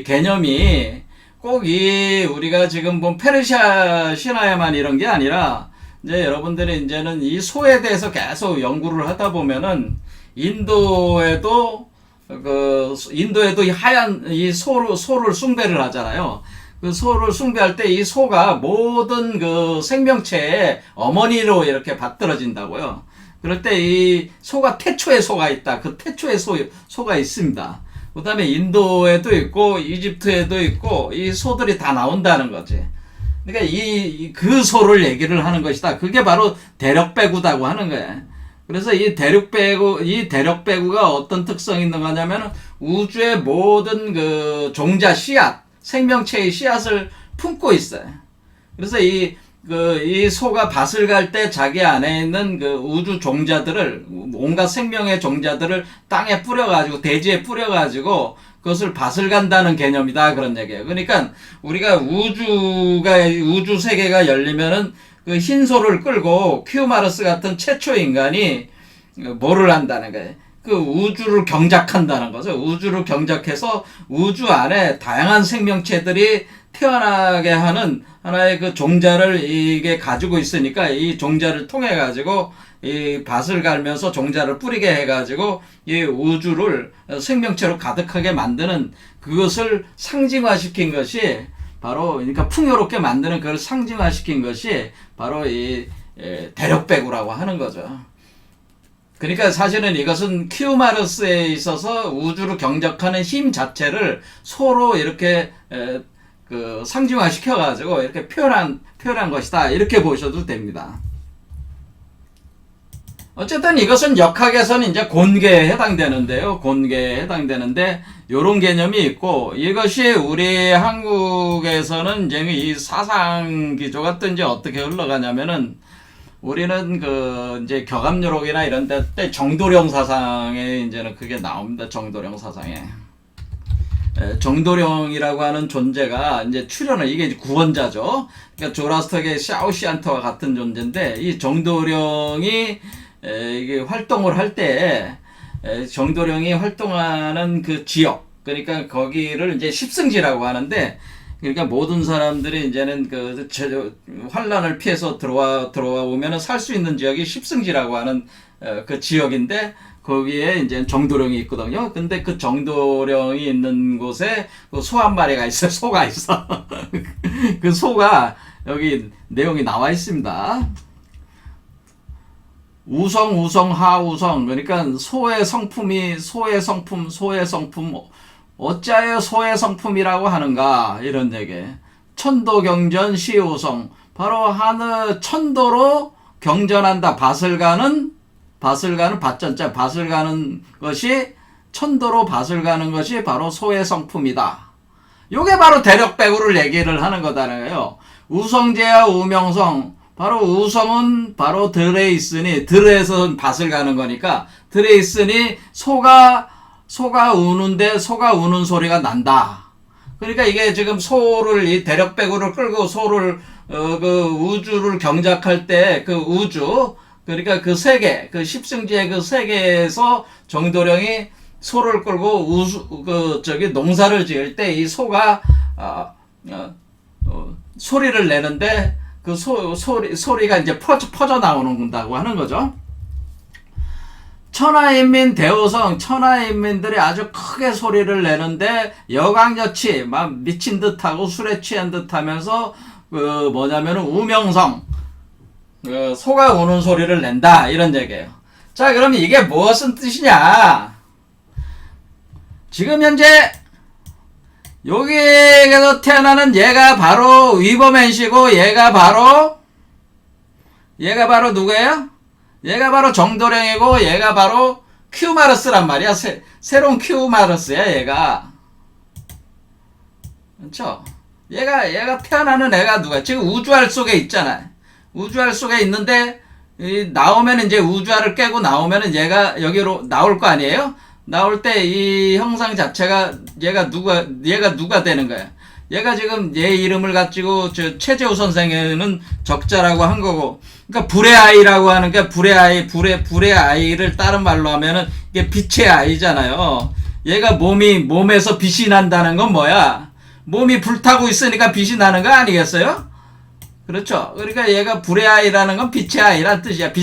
S1: 개념이 꼭 우리가 지금 본 페르시아 신화에만 이런 게 아니라, 이제 여러분들이 이제는 이 소에 대해서 계속 연구를 하다 보면은 인도에도 이 하얀 이 소를 숭배를 하잖아요. 그 소를 숭배할 때 이 소가 모든 그 생명체의 어머니로 이렇게 받들어진다고요. 그럴 때 이 소가 태초의 소가 있다. 그 태초의 소가 있습니다. 그 다음에 인도에도 있고 이집트에도 있고 이 소들이 다 나온다는 거지. 그러니까 그 소를 얘기를 하는 것이다. 그게 바로 대력배구다고 하는 거야. 그래서 이 대력배구가 어떤 특성이 있는 거냐면 우주의 모든 그 종자 씨앗, 생명체의 씨앗을 품고 있어요. 그래서 이 소가 밭을 갈 때 자기 안에 있는 그 우주 종자들을, 온갖 생명의 종자들을 땅에 뿌려가지고, 대지에 뿌려가지고, 그것을 밭을 간다는 개념이다. 그런 얘기예요. 그러니까 우리가 우주 세계가 열리면은 그 흰 소를 끌고 큐마르스 같은 최초 인간이 뭐를 한다는 거예요. 그 우주를 경작한다는 거죠. 우주를 경작해서 우주 안에 다양한 생명체들이 태어나게 하는 하나의 그 종자를 이게 가지고 있으니까 이 종자를 통해 가지고 이 밭을 갈면서 종자를 뿌리게 해 가지고 이 우주를 생명체로 가득하게 만드는, 그것을 상징화시킨 것이 바로, 그러니까 풍요롭게 만드는 그걸 상징화시킨 것이 바로 이 대력배구라고 하는 거죠. 그러니까 사실은 이것은 키우마르스에 있어서 우주를 경작하는 힘 자체를 소로 이렇게 그 상징화 시켜가지고 이렇게 표현한 것이다. 이렇게 보셔도 됩니다. 어쨌든 이것은 역학에서는 이제 곤계에 해당되는데요. 곤계에 해당되는데 요런 개념이 있고, 이것이 우리 한국에서는 이제 이 사상 기조가 또 이제 어떻게 흘러가냐면은, 우리는 이제 격암유록이나 이런 때 정도령 사상에 이제는 그게 나옵니다. 정도령 사상에. 정도령이라고 하는 존재가 이제 이게 이제 구원자죠. 그러니까 조라스터의 샤오시안터와 같은 존재인데, 이 정도령이 이게 활동을 할 때, 정도령이 활동하는 그 지역, 그러니까 거기를 이제 십승지라고 하는데, 그러니까 모든 사람들이 이제는 환란을 피해서 들어와 오면은 살 수 있는 지역이 십승지라고 하는 그 지역인데, 거기에 이제 정도령이 있거든요. 근데 그 정도령이 있는 곳에 소 한 마리가 있어요. 소가 있어. 그 소가 여기 내용이 나와 있습니다. 우성, 하우성. 그러니까 소의 성품, 어찌하여 소의 성품이라고 하는가, 이런 얘기. 천도경전 시우성. 바로 하늘 천도로 경전한다. 밭을 가는 밭전자, 밭을 가는 것이, 천도로 밭을 가는 것이 바로 소의 성품이다. 요게 바로 대력배구를 얘기를 하는 거잖아요. 우성제와 우명성. 바로 우성은 바로 들에 있으니, 들에서 밭을 가는 거니까, 들에 있으니 소가 우는데 소가 우는 소리가 난다. 그러니까 이게 지금 이 대력배구를 끌고 소를, 우주를 경작할 때 그 우주, 그러니까 그 세계, 그 십승지의 그 세계에서 정도령이 소를 끌고 농사를 지을 때 이 소가, 소리를 내는데, 그 소리가 이제 퍼져 나온다고 하는 거죠. 천하인민 대호성, 천하인민들이 아주 크게 소리를 내는데, 여강여치, 막 미친 듯하고 술에 취한 듯하면서, 우명성, 소가 우는 소리를 낸다, 이런 얘기예요. 자, 그럼 이게 무엇은 뜻이냐? 지금 현재 여기에서 태어나는 얘가 바로 위버맨시고, 얘가 바로 누구예요? 얘가 바로 정도령이고, 얘가 바로 큐마르스란 말이야. 새로운 큐마르스야, 얘가. 그렇죠? 얘가 태어나는 애가 누가? 지금 우주알 속에 있잖아. 우주알 속에 있는데, 나오면 이제 우주알을 깨고 나오면은 얘가 여기로 나올 거 아니에요? 나올 때 이 형상 자체가 얘가 누가 되는 거야? 얘가 지금 얘 이름을 가지고 최재우 선생은 적자라고 한 거고, 그러니까 불의 아이라고 하는 게 불의 아이를 다른 말로 하면은 이게 빛의 아이잖아요. 얘가 몸에서 빛이 난다는 건 뭐야? 몸이 불타고 있으니까 빛이 나는 거 아니겠어요? 그렇죠. 그러니까 얘가 불의 아이라는 건 빛의 아이란 뜻이야.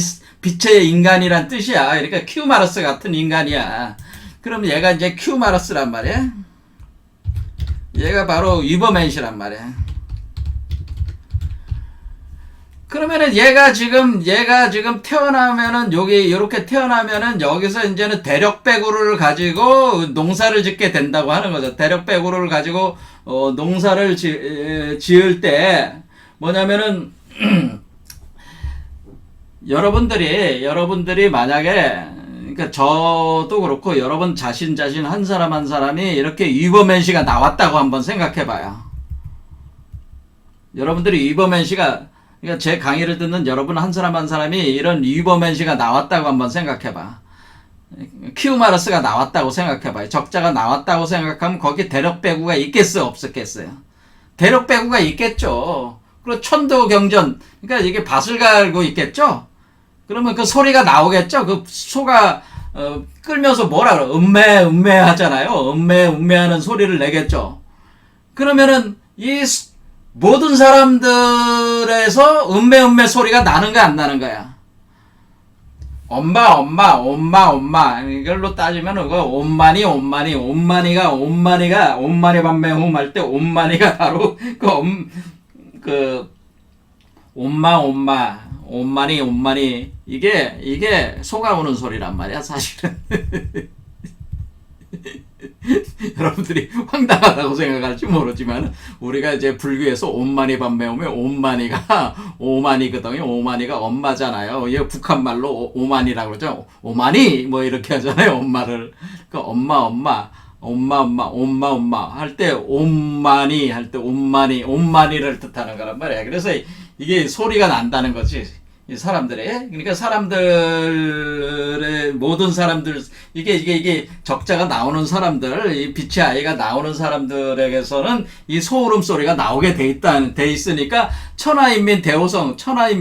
S1: 빛의 인간이란 뜻이야. 그러니까 큐마러스 같은 인간이야. 그럼 얘가 이제 큐마러스란 말이야. 얘가 바로 위버맨시란 말이야. 그러면은 얘가 지금 태어나면은 요렇게 태어나면은 여기서 이제는 대력배구를 가지고 농사를 짓게 된다고 하는 거죠. 대력배구를 가지고 농사를 지을 때 뭐냐면은 여러분들이 만약에, 그러니까 저도 그렇고 여러분 자신 한 사람 한 사람이 이렇게 위버맨시가 나왔다고 한번 생각해봐요. 여러분들이 위버맨시가, 그러니까 제 강의를 듣는 여러분 한 사람 한 사람이 이런 위버맨시가 나왔다고 한번 생각해봐. 키우마르스가 나왔다고 생각해봐요. 적자가 나왔다고 생각하면 거기 대력배구가 있겠어요, 없었겠어요? 대력배구가 있겠죠. 그리고 천도경전, 그러니까 이게 밭을 갈고 있겠죠. 그러면 그 소리가 나오겠죠. 그 소가 끌면서 뭐라 그래? 음매 하잖아요. 음매 하는 소리를 내겠죠. 그러면은 이 모든 사람들에서 음매 소리가 나는 거 안 나는 거야? 엄마 이걸로 따지면 그거 온마니 밤매홈 할 때 온마니가 바로 그 온마니 이게 소가 우는 소리란 말이야, 사실은. 여러분들이 황당하다고 생각할지 모르지만 우리가 이제 불교에서 온마니 밤매 오면 오마니거든요. 오마니가 엄마잖아요. 이게 북한 말로 오마니라고 그러죠. 오마니 뭐 이렇게 하잖아요. 엄마를. 그 엄마 할 때 온마니를 뜻하는 거란 말이야. 그래서 이게 소리가 난다는 거지. 이 사람들의, 그러니까 사람들의 모든 사람들, 이게 적자가 나오는 사람들, 이 빛의 아이가 나오는 사람들에게서는 이 소울음 소리가 나오게 돼 있으니까 천하인민 대호성, 천하에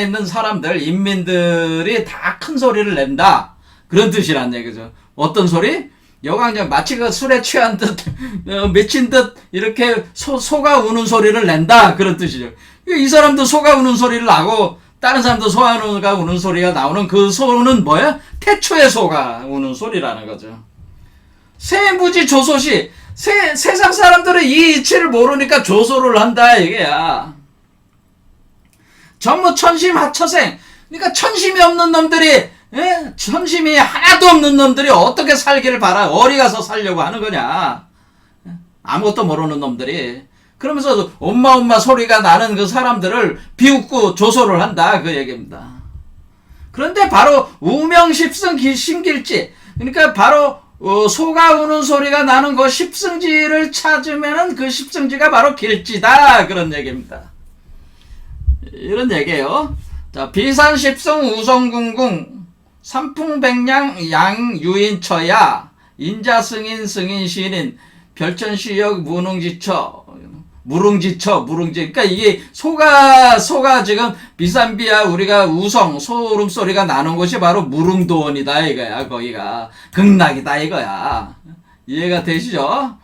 S1: 있는 사람들, 인민들이 다 큰 소리를 낸다. 그런 뜻이란 얘기죠. 어떤 소리? 여강정 마치 그 술에 취한 듯 미친 듯 이렇게 소가 우는 소리를 낸다, 그런 뜻이죠. 이 사람도 소가 우는 소리를 나고 다른 사람도 소가 우는 소리가 나오는 그 소는 뭐야? 태초의 소가 우는 소리라는 거죠. 세무지 조소시, 세상 사람들은 이 이치를 모르니까 조소를 한다 이게야. 전무 천심 하처생, 그러니까 천심이 없는 놈들이, 천심이 하나도 없는 놈들이 어떻게 살기를 바라, 어디 가서 살려고 하는 거냐. 아무것도 모르는 놈들이. 그러면서 엄마 소리가 나는 그 사람들을 비웃고 조소를 한다, 그 얘기입니다. 그런데 바로 우명십승 심길지, 그러니까 바로 소가 우는 소리가 나는 그 십승지를 찾으면은 그 십승지가 바로 길지다, 그런 얘기입니다. 이런 얘기예요. 자, 비산십승 우성궁궁 삼풍백량 양유인처야 인자승인 승인신인 별천시역 무릉지처. 그러니까 이게 소가 지금 비산비야 우리가 소름 소리가 나는 곳이 바로 무릉도원이다 이거야. 거기가 극락이다 이거야. 이해가 되시죠?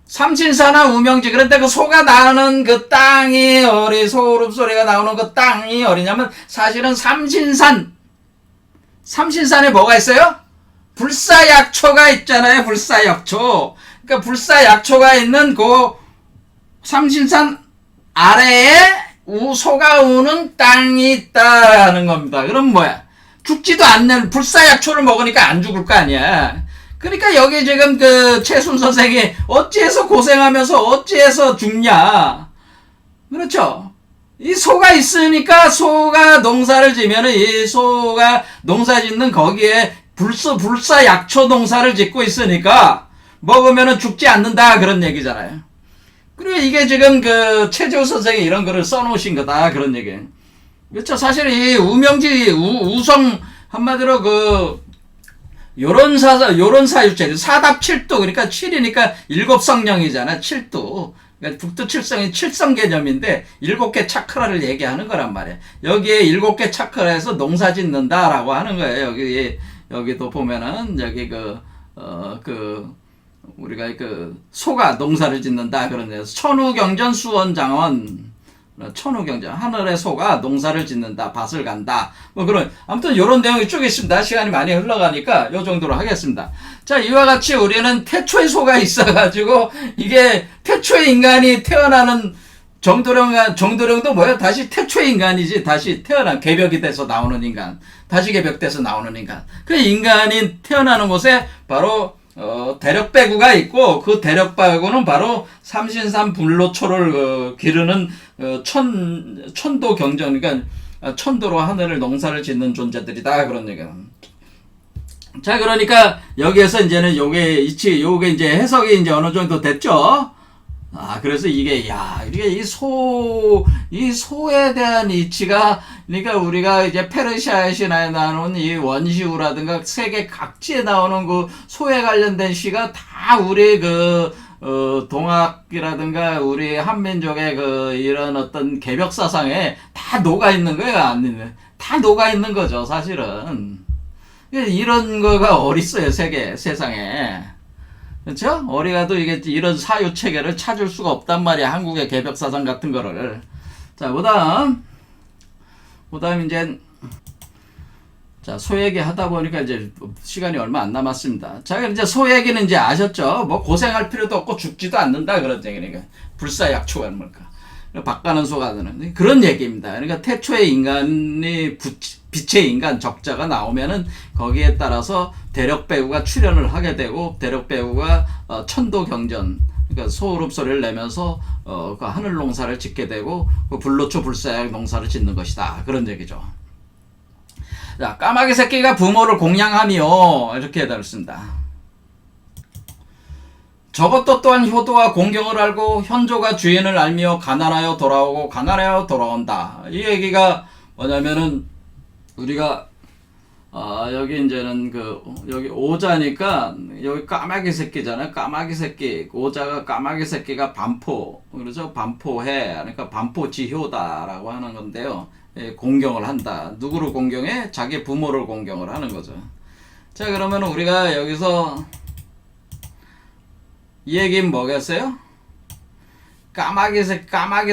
S1: 삼신사나 우명지. 그런데 그 소가 나는 그 땅이 소름 소리가 나오는 그 땅이 어디냐면 사실은 삼신산에 뭐가 있어요? 불사약초가 있잖아요. 불사약초. 그러니까 불사약초가 있는 그 삼신산 아래에 소가 우는 땅이 있다는 겁니다. 그럼 뭐야? 죽지도 않는 불사약초를 먹으니까 안 죽을 거 아니야. 그러니까 여기 지금 그 최순 선생이 어찌해서 고생하면서 어찌해서 죽냐. 그렇죠? 이 소가 있으니까 소가 농사를 지면은 이 소가 농사 짓는 거기에 불사약초 농사를 짓고 있으니까 먹으면은 죽지 않는다, 그런 얘기잖아요. 그리고 이게 지금 그 최재우 선생이 이런 거를 써놓으신 거다, 그런 얘기. 그렇죠. 사실 이 우명지 우성 한마디로 그 요런 사유체, 사답칠두, 그러니까 7이니까 7성령이잖아, 7두. 그러니까 북두 칠성이 칠성 개념인데 7개 차크라를 얘기하는 거란 말이야. 여기에 7개 차크라에서 농사 짓는다라고 하는 거예요. 여기도 보면은, 여기 우리가 소가 농사를 짓는다, 그런 데서. 천우경전 수원장원, 천우경전, 하늘의 소가 농사를 짓는다, 밭을 간다, 뭐 아무튼 요런 내용이 쭉 있습니다. 시간이 많이 흘러가니까 요 정도로 하겠습니다. 자, 이와 같이 우리는 태초의 소가 있어가지고, 이게 태초의 인간이 태어나는 정도령도 뭐야? 다시 태초의 인간이지. 다시 개벽이 돼서 나오는 인간. 다시 개벽돼서 나오는 인간. 그 인간이 태어나는 곳에 바로 대력배구가 있고, 그 대력배구는 바로 삼신산 불로초를 기르는 천도 경전, 그러니까 천도로 하늘을 농사를 짓는 존재들이다, 그런 얘기는. 자, 그러니까 여기에서 이제는 요게 이제 해석이 이제 어느 정도 됐죠. 그래서 이게 이 소에 대한 이치가, 그러니까 우리가 이제 페르시아 신화에 나오는 이 원시우라든가 세계 각지에 나오는 그 소에 관련된 시가 다 우리 동학이라든가 우리 한민족의 이런 어떤 개벽 사상에 다 녹아 있는 거예요. 다 녹아 있는 거죠, 사실은. 이런 거가 어딨어요, 세상에. 그렇죠? 어디가도 이런 사유 체계를 찾을 수가 없단 말이야. 한국의 개벽 사상 같은 거를. 자, 그다음 이제, 자, 소 얘기 하다 보니까 이제 시간이 얼마 안 남았습니다. 자, 이제 소 얘기는 이제 아셨죠? 뭐 고생할 필요도 없고 죽지도 않는다, 그런 얘기니까. 불사약초가 뭘까? 박가는 소가 되는 그런 얘기입니다. 그러니까 태초의 인간이 빛의 인간 적자가 나오면은 거기에 따라서 대력배우가 출현을 하게 되고, 대력배우가 천도경전, 그러니까 소울음소리를 내면서 그 하늘 농사를 짓게 되고, 그 불로초 불사약 농사를 짓는 것이다, 그런 얘기죠. 자, 까마귀 새끼가 부모를 공양하며, 이렇게 해달습니다. 저것도 또한 효도와 공경을 알고 현조가 주인을 알며 가난하여 돌아오고 가난하여 돌아온다. 이 얘기가 뭐냐면은, 우리가 여기 이제는 여기 오자니까 여기 까마귀 새끼잖아요. 까마귀 새끼, 오자가 까마귀 새끼가 반포, 그래서 반포해, 그러니까 반포지효다라고 하는 건데요. 공경을 한다. 누구를 공경해? 자기 부모를 공경을 하는 거죠. 자, 그러면 우리가 여기서 이 얘기는 뭐겠어요? 까마귀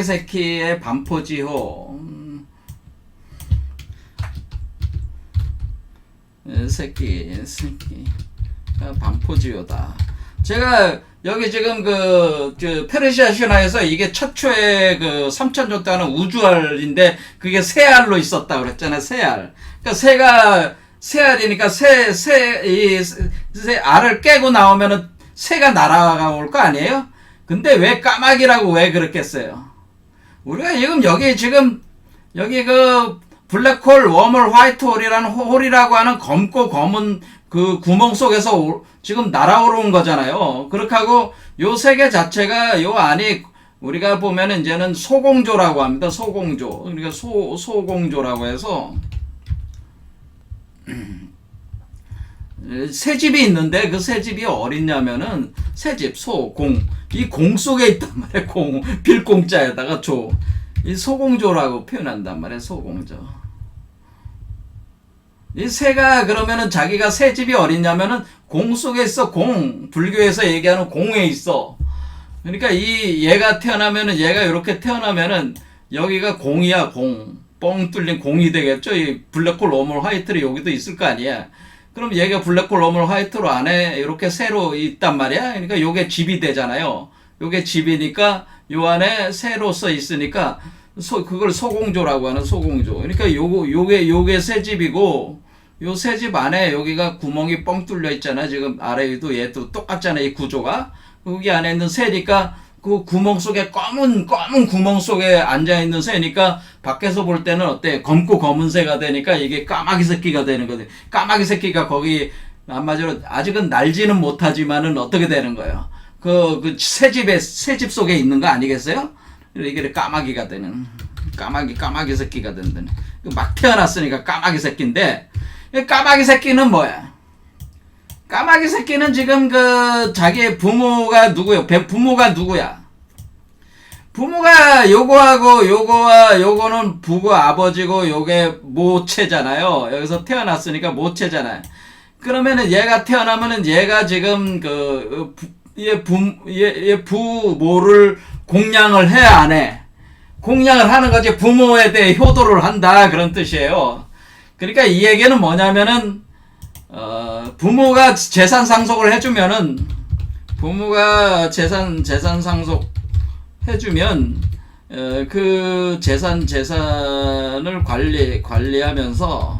S1: 새끼의 반포지효. 새끼 반포지효다. 제가 여기 지금 페르시아 신화에서 이게 최초의 3천조 때 하는 우주알인데, 그게 새알로 있었다 그랬잖아요. 새알. 그러니까 새알이니까 새 알을 깨고 나오면은 새가 날아올 거 아니에요? 근데 왜 까마귀라고 왜 그랬겠어요? 우리가 지금 여기 블랙홀, 웜홀, 화이트홀이라는 홀이라고 하는 검고 검은 그 구멍 속에서 지금 날아오르는 거잖아요. 그렇게 하고 요 세계 자체가 요 안에 우리가 보면은 이제는 소공조라고 합니다. 소공조. 그러니까 소공조라고 해서 새집이 있는데, 그 새집이 어딨냐면은 새집, 소, 공, 이 공 속에 있단 말이에요. 공, 빌공자에다가 조, 이 소공조라고 표현한단 말이에요. 소공조. 이 새가 그러면은 자기가 새집이 어딨냐면은 공 속에 있어. 공, 불교에서 얘기하는 공에 있어. 그러니까 얘가 이렇게 태어나면은 여기가 공이야. 공, 뻥 뚫린 공이 되겠죠. 이 블랙홀, 웜홀, 화이트로 여기도 있을 거 아니야. 그럼 얘가 블랙홀, 웜홀, 화이트로 안에 이렇게 새로 있단 말이야. 그러니까 요게 집이 되잖아요. 요게 집이니까 요 안에 새로서 있으니까 그걸 소공조라고 하는 소공조. 그러니까 요게 새집이고, 요 새집 안에 여기가 구멍이 뻥 뚫려 있잖아. 지금 아래에도 얘도 똑같잖아. 이 구조가. 여기 안에 있는 새니까 그 구멍 속에 검은 구멍 속에 앉아있는 새니까 밖에서 볼 때는 어때? 검고 검은 새가 되니까 이게 까마귀 새끼가 되는 거지. 까마귀 새끼가 거기 한마디로 아직은 날지는 못하지만은 어떻게 되는 거예요? 새집 속에 있는 거 아니겠어요? 이게 까마귀가 되는, 까마귀 새끼가 된다네. 막 태어났으니까 까마귀 새끼인데, 까마귀 새끼는 뭐야? 까마귀 새끼는 지금 그 자기의 부모가 누구요? 부모가 누구야? 부모가 요거하고 요거와 요거는 부고 아버지고 요게 모체잖아요. 여기서 태어났으니까 모체잖아요. 그러면은 얘가 태어나면은 얘가 지금 얘 부모를 공양을 해, 안 해? 공양을 하는 거지. 부모에 대해 효도를 한다, 그런 뜻이에요. 그러니까 이 얘기는 뭐냐면은 부모가 재산 상속을 해주면은, 부모가 재산 상속 해주면 그 재산을 관리하면서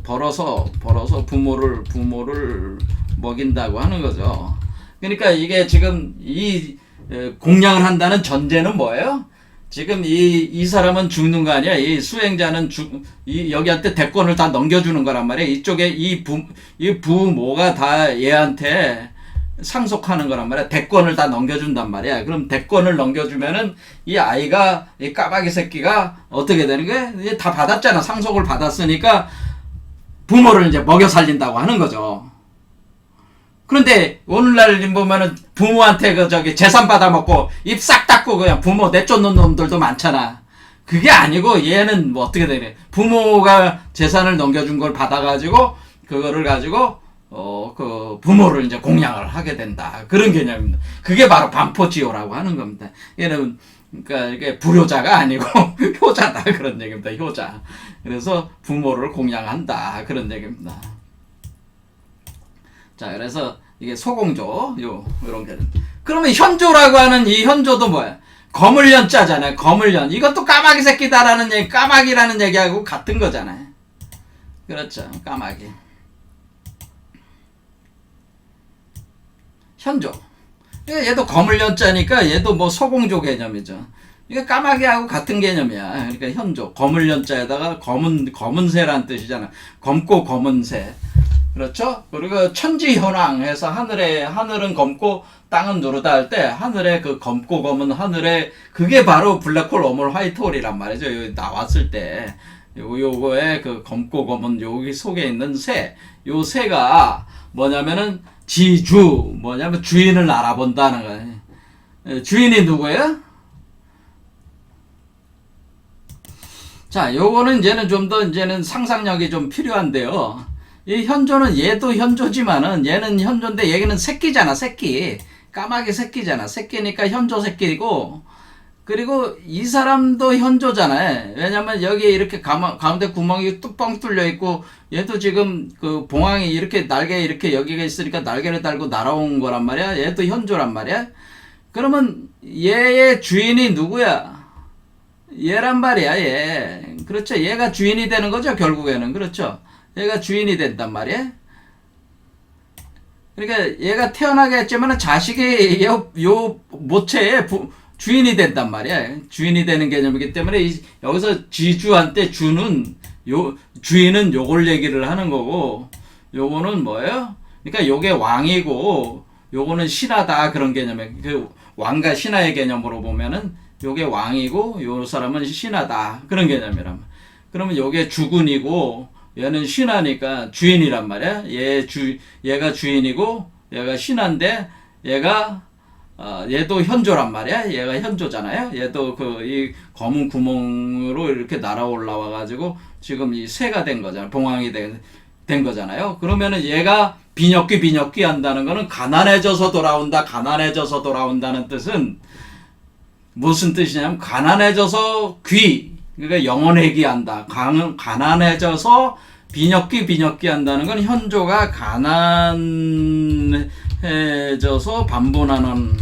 S1: 벌어서 부모를 먹인다고 하는 거죠. 그러니까 이게 지금 이 공양을 한다는 전제는 뭐예요? 지금 이 사람은 죽는 거 아니야? 이 수행자는 여기한테 대권을 다 넘겨주는 거란 말이야. 이쪽에 이 부모가 다 얘한테 상속하는 거란 말이야. 대권을 다 넘겨준단 말이야. 그럼 대권을 넘겨주면은 이 아이가, 이 까마귀 새끼가 어떻게 되는 거야? 이제 다 받았잖아. 상속을 받았으니까 부모를 이제 먹여 살린다고 하는 거죠. 그런데 오늘날 보면은 부모한테 재산 받아먹고 입 싹 닫고 그냥 부모 내쫓는 놈들도 많잖아. 그게 아니고 얘는 뭐 어떻게 되냐. 부모가 재산을 넘겨준 걸 받아가지고 그거를 가지고 그 부모를 이제 공양을 하게 된다. 그런 개념입니다. 그게 바로 반포지효라고 하는 겁니다. 얘는 그러니까 이게 불효자가 아니고 효자다, 그런 얘기입니다. 효자. 그래서 부모를 공양한다, 그런 얘기입니다. 자, 그래서 이게 소공조, 요런 게. 그러면 현조라고 하는 이 현조도 뭐야? 거물연자잖아요. 거물연. 이것도 까마귀 새끼다라는 얘기, 까마귀라는 얘기하고 같은 거잖아요. 그렇죠. 까마귀. 현조. 얘도 거물연자니까 얘도 뭐 소공조 개념이죠. 이게 까마귀하고 같은 개념이야. 그러니까 현조. 거물연자에다가 검은새란 뜻이잖아. 검고 검은새. 그렇죠? 그리고 천지현황해서 하늘은 검고 땅은 누르다 할 때 하늘에 그 검고 검은 하늘에 그게 바로 블랙홀 워물 화이트홀이란 말이죠. 여기 나왔을 때 요거에 그 검고 검은 여기 속에 있는 요 새가 뭐냐면은 뭐냐면 주인을 알아본다는 거예요. 주인이 누구예요? 자, 요거는 이제는 좀 더 상상력이 좀 필요한데요. 이 현조는 얘도 현조지만은 얘는 현조인데 얘는 새끼잖아, 새끼. 까마귀 새끼잖아. 새끼니까 현조 새끼고, 그리고 이 사람도 현조잖아요. 왜냐면 여기 이렇게 가운데 구멍이 뚜껑 뚫려 있고 얘도 지금 그 봉황이 이렇게 날개 이렇게 여기가 있으니까 날개를 달고 날아온 거란 말이야. 얘도 현조란 말이야. 그러면 얘의 주인이 누구야? 얘란 말이야, 얘. 그렇죠. 얘가 주인이 되는 거죠, 결국에는. 그렇죠. 얘가 주인이 된단 말이야. 그러니까 얘가 태어나게 했지만 자식이 요 모체의 주인이 된단 말이야. 주인이 되는 개념이기 때문에 여기서 지주한테 주는 주인은 요걸 얘기를 하는 거고, 요거는 뭐예요? 그러니까 요게 왕이고 요거는 신하다, 그런 개념이에요. 그 왕과 신하의 개념으로 보면은 요게 왕이고 요 사람은 신하다, 그런 개념이란 말이야. 그러면 요게 주군이고 얘는 신하니까 주인이란 말이야. 얘가 주인이고 얘가 신하인데 얘도 현조란 말이야. 얘가 현조잖아요. 얘도 이 검은 구멍으로 이렇게 날아올라와 가지고 지금 이 새가 된 거잖아요. 봉황이 된 거잖아요. 그러면은 얘가 비녀끼 한다는 거는 가난해져서 돌아온다는 뜻은 무슨 뜻이냐면 가난해져서 그러니까 영원회귀 한다. 가난해져서 비녀끼 한다는 건 현조가 가난해져서 반본한다,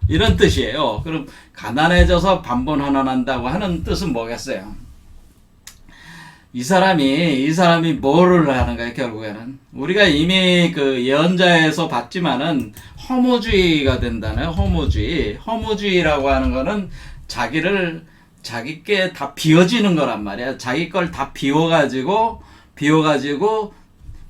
S1: 이런 뜻이에요. 그럼 가난해져서 반본한다고 하는 뜻은 뭐겠어요? 이 사람이 뭐를 하는 거예요, 결국에는? 우리가 이미 그 예언자에서 봤지만은 허무주의가 된다는, 허무주의라고 하는 거는 자기께 다 비워지는 거란 말이야. 자기 걸 다 비워가지고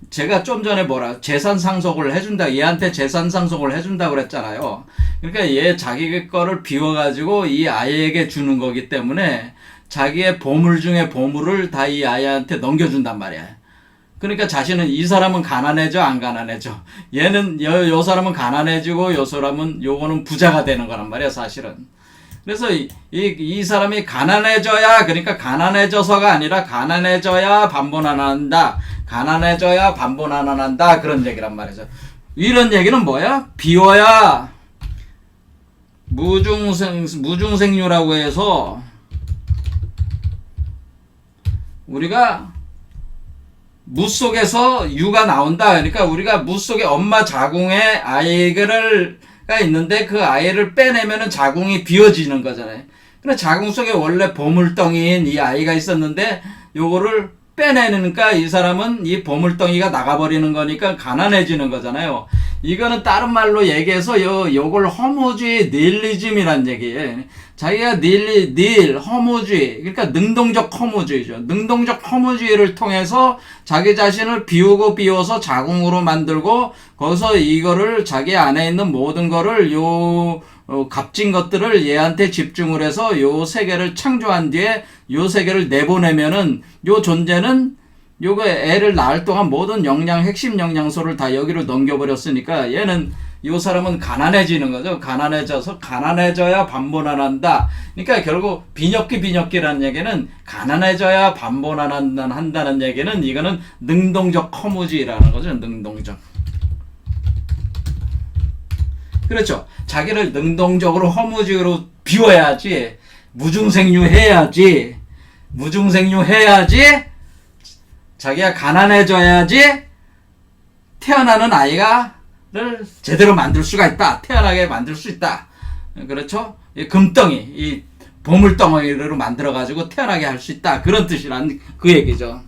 S1: 제가 좀 전에 재산 상속을 해준다, 얘한테 재산 상속을 해준다 그랬잖아요. 그러니까 얘 자기 거를 비워가지고 이 아이에게 주는 거기 때문에 자기의 보물 중에 보물을 다 이 아이한테 넘겨준단 말이야. 그러니까 자신은 이 사람은 가난해져 안 가난해져. 얘는 요 사람은 가난해지고 요 사람은 요거는 부자가 되는 거란 말이야 사실은. 그래서 이 사람이 가난해져야, 그러니까 가난해져서가 아니라 가난해져야 반본 안 한다. 가난해져야 반본 안 한다. 그런 얘기란 말이죠. 이런 얘기는 뭐야? 비워야 무중생유라고 해서 우리가 무 속에서 유가 나온다. 그러니까 우리가 무 속에 엄마 자궁에 아이가 있는데 그 아이를 빼내면은 자궁이 비워지는 거잖아요. 근데 자궁 속에 원래 보물덩이인 이 아이가 있었는데 요거를 빼내니까 이 사람은 이 보물덩이가 나가버리는 거니까 가난해지는 거잖아요. 이거는 다른 말로 얘기해서 요걸 허무주의 닐리즘이란 얘기예요. 자기가 허무주의, 그러니까 능동적 허무주의죠. 능동적 허무주의를 통해서 자기 자신을 비워서 자궁으로 만들고 거기서 이거를 자기 안에 있는 모든 거를 값진 것들을 얘한테 집중을 해서 요 세계를 창조한 뒤에 요 세계를 내보내면은 요 존재는 요거 애를 낳을 동안 모든 핵심 영양소를 다 여기로 넘겨버렸으니까 얘는 요 사람은 가난해지는 거죠. 가난해져야 반본 안 한다. 그러니까 결국 비뇨기라는 얘기는 가난해져야 반본 안 한다는 얘기는 이거는 능동적 허무주의라는 거죠. 능동적. 그렇죠. 자기를 능동적으로 허무주의로 비워야지. 무중생유해야지. 자기가 가난해져야지 태어나는 아이가를 제대로 만들 수가 있다. 태어나게 만들 수 있다. 그렇죠? 이 금덩이, 이 보물덩어리로 만들어가지고 태어나게 할 수 있다. 그런 뜻이란 그 얘기죠.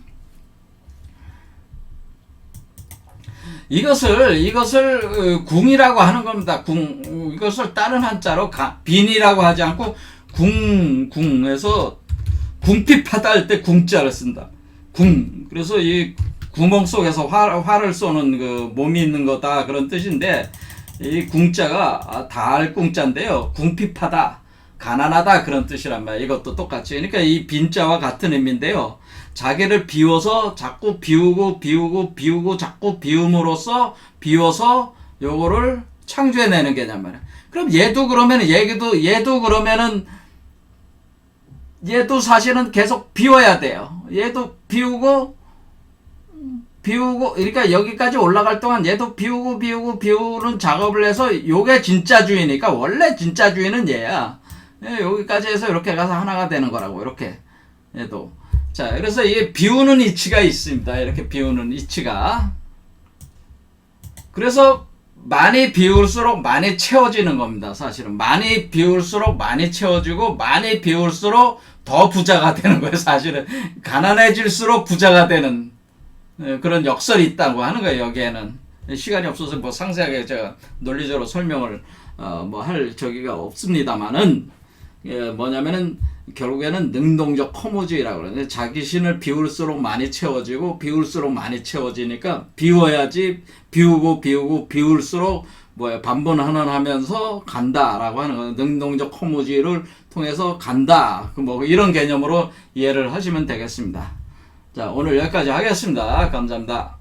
S1: 이것을 궁이라고 하는 겁니다. 이것을 다른 한자로 빈이라고 하지 않고 궁에서 궁핍하다 할 때 궁자를 쓴다. 그래서 이 구멍 속에서 활을 쏘는 그 몸이 있는 거다. 그런 뜻인데, 이 궁자가 달궁자인데요. 궁핍하다, 가난하다 그런 뜻이란 말이에요. 이것도 똑같이. 그러니까 이 빈자와 같은 의미인데요. 자기를 비워서 자꾸 비우고 자꾸 비움으로써 비워서 요거를 창조해내는 개념 말이야. 그럼 얘도 사실은 계속 비워야 돼요. 얘도 비우고 그러니까 여기까지 올라갈 동안 얘도 비우는 작업을 해서 요게 진짜 주의니까 원래 진짜 주의는 얘야. 여기까지 해서 이렇게 가서 하나가 되는 거라고. 이렇게 얘도. 자, 그래서 이게 비우는 이치가 있습니다. 이렇게 비우는 이치가. 그래서 많이 비울수록 많이 채워지는 겁니다. 사실은 많이 비울수록 많이 채워지고 많이 비울수록 더 부자가 되는 거예요. 사실은 가난해질수록 부자가 되는 그런 역설이 있다고 하는 거예요. 여기에는 시간이 없어서 뭐 상세하게 제가 논리적으로 설명을 뭐 할 저기가 없습니다만은 뭐냐면은 결국에는 능동적 허무주의라고 그러는데 자기 신을 비울수록 많이 채워지고 비울수록 많이 채워지니까 비워야지 비울수록 반본하면서 간다라고 하는 거예요. 능동적 허무주의를 통해서 간다. 뭐 이런 개념으로 이해를 하시면 되겠습니다. 자, 오늘 여기까지 하겠습니다. 감사합니다.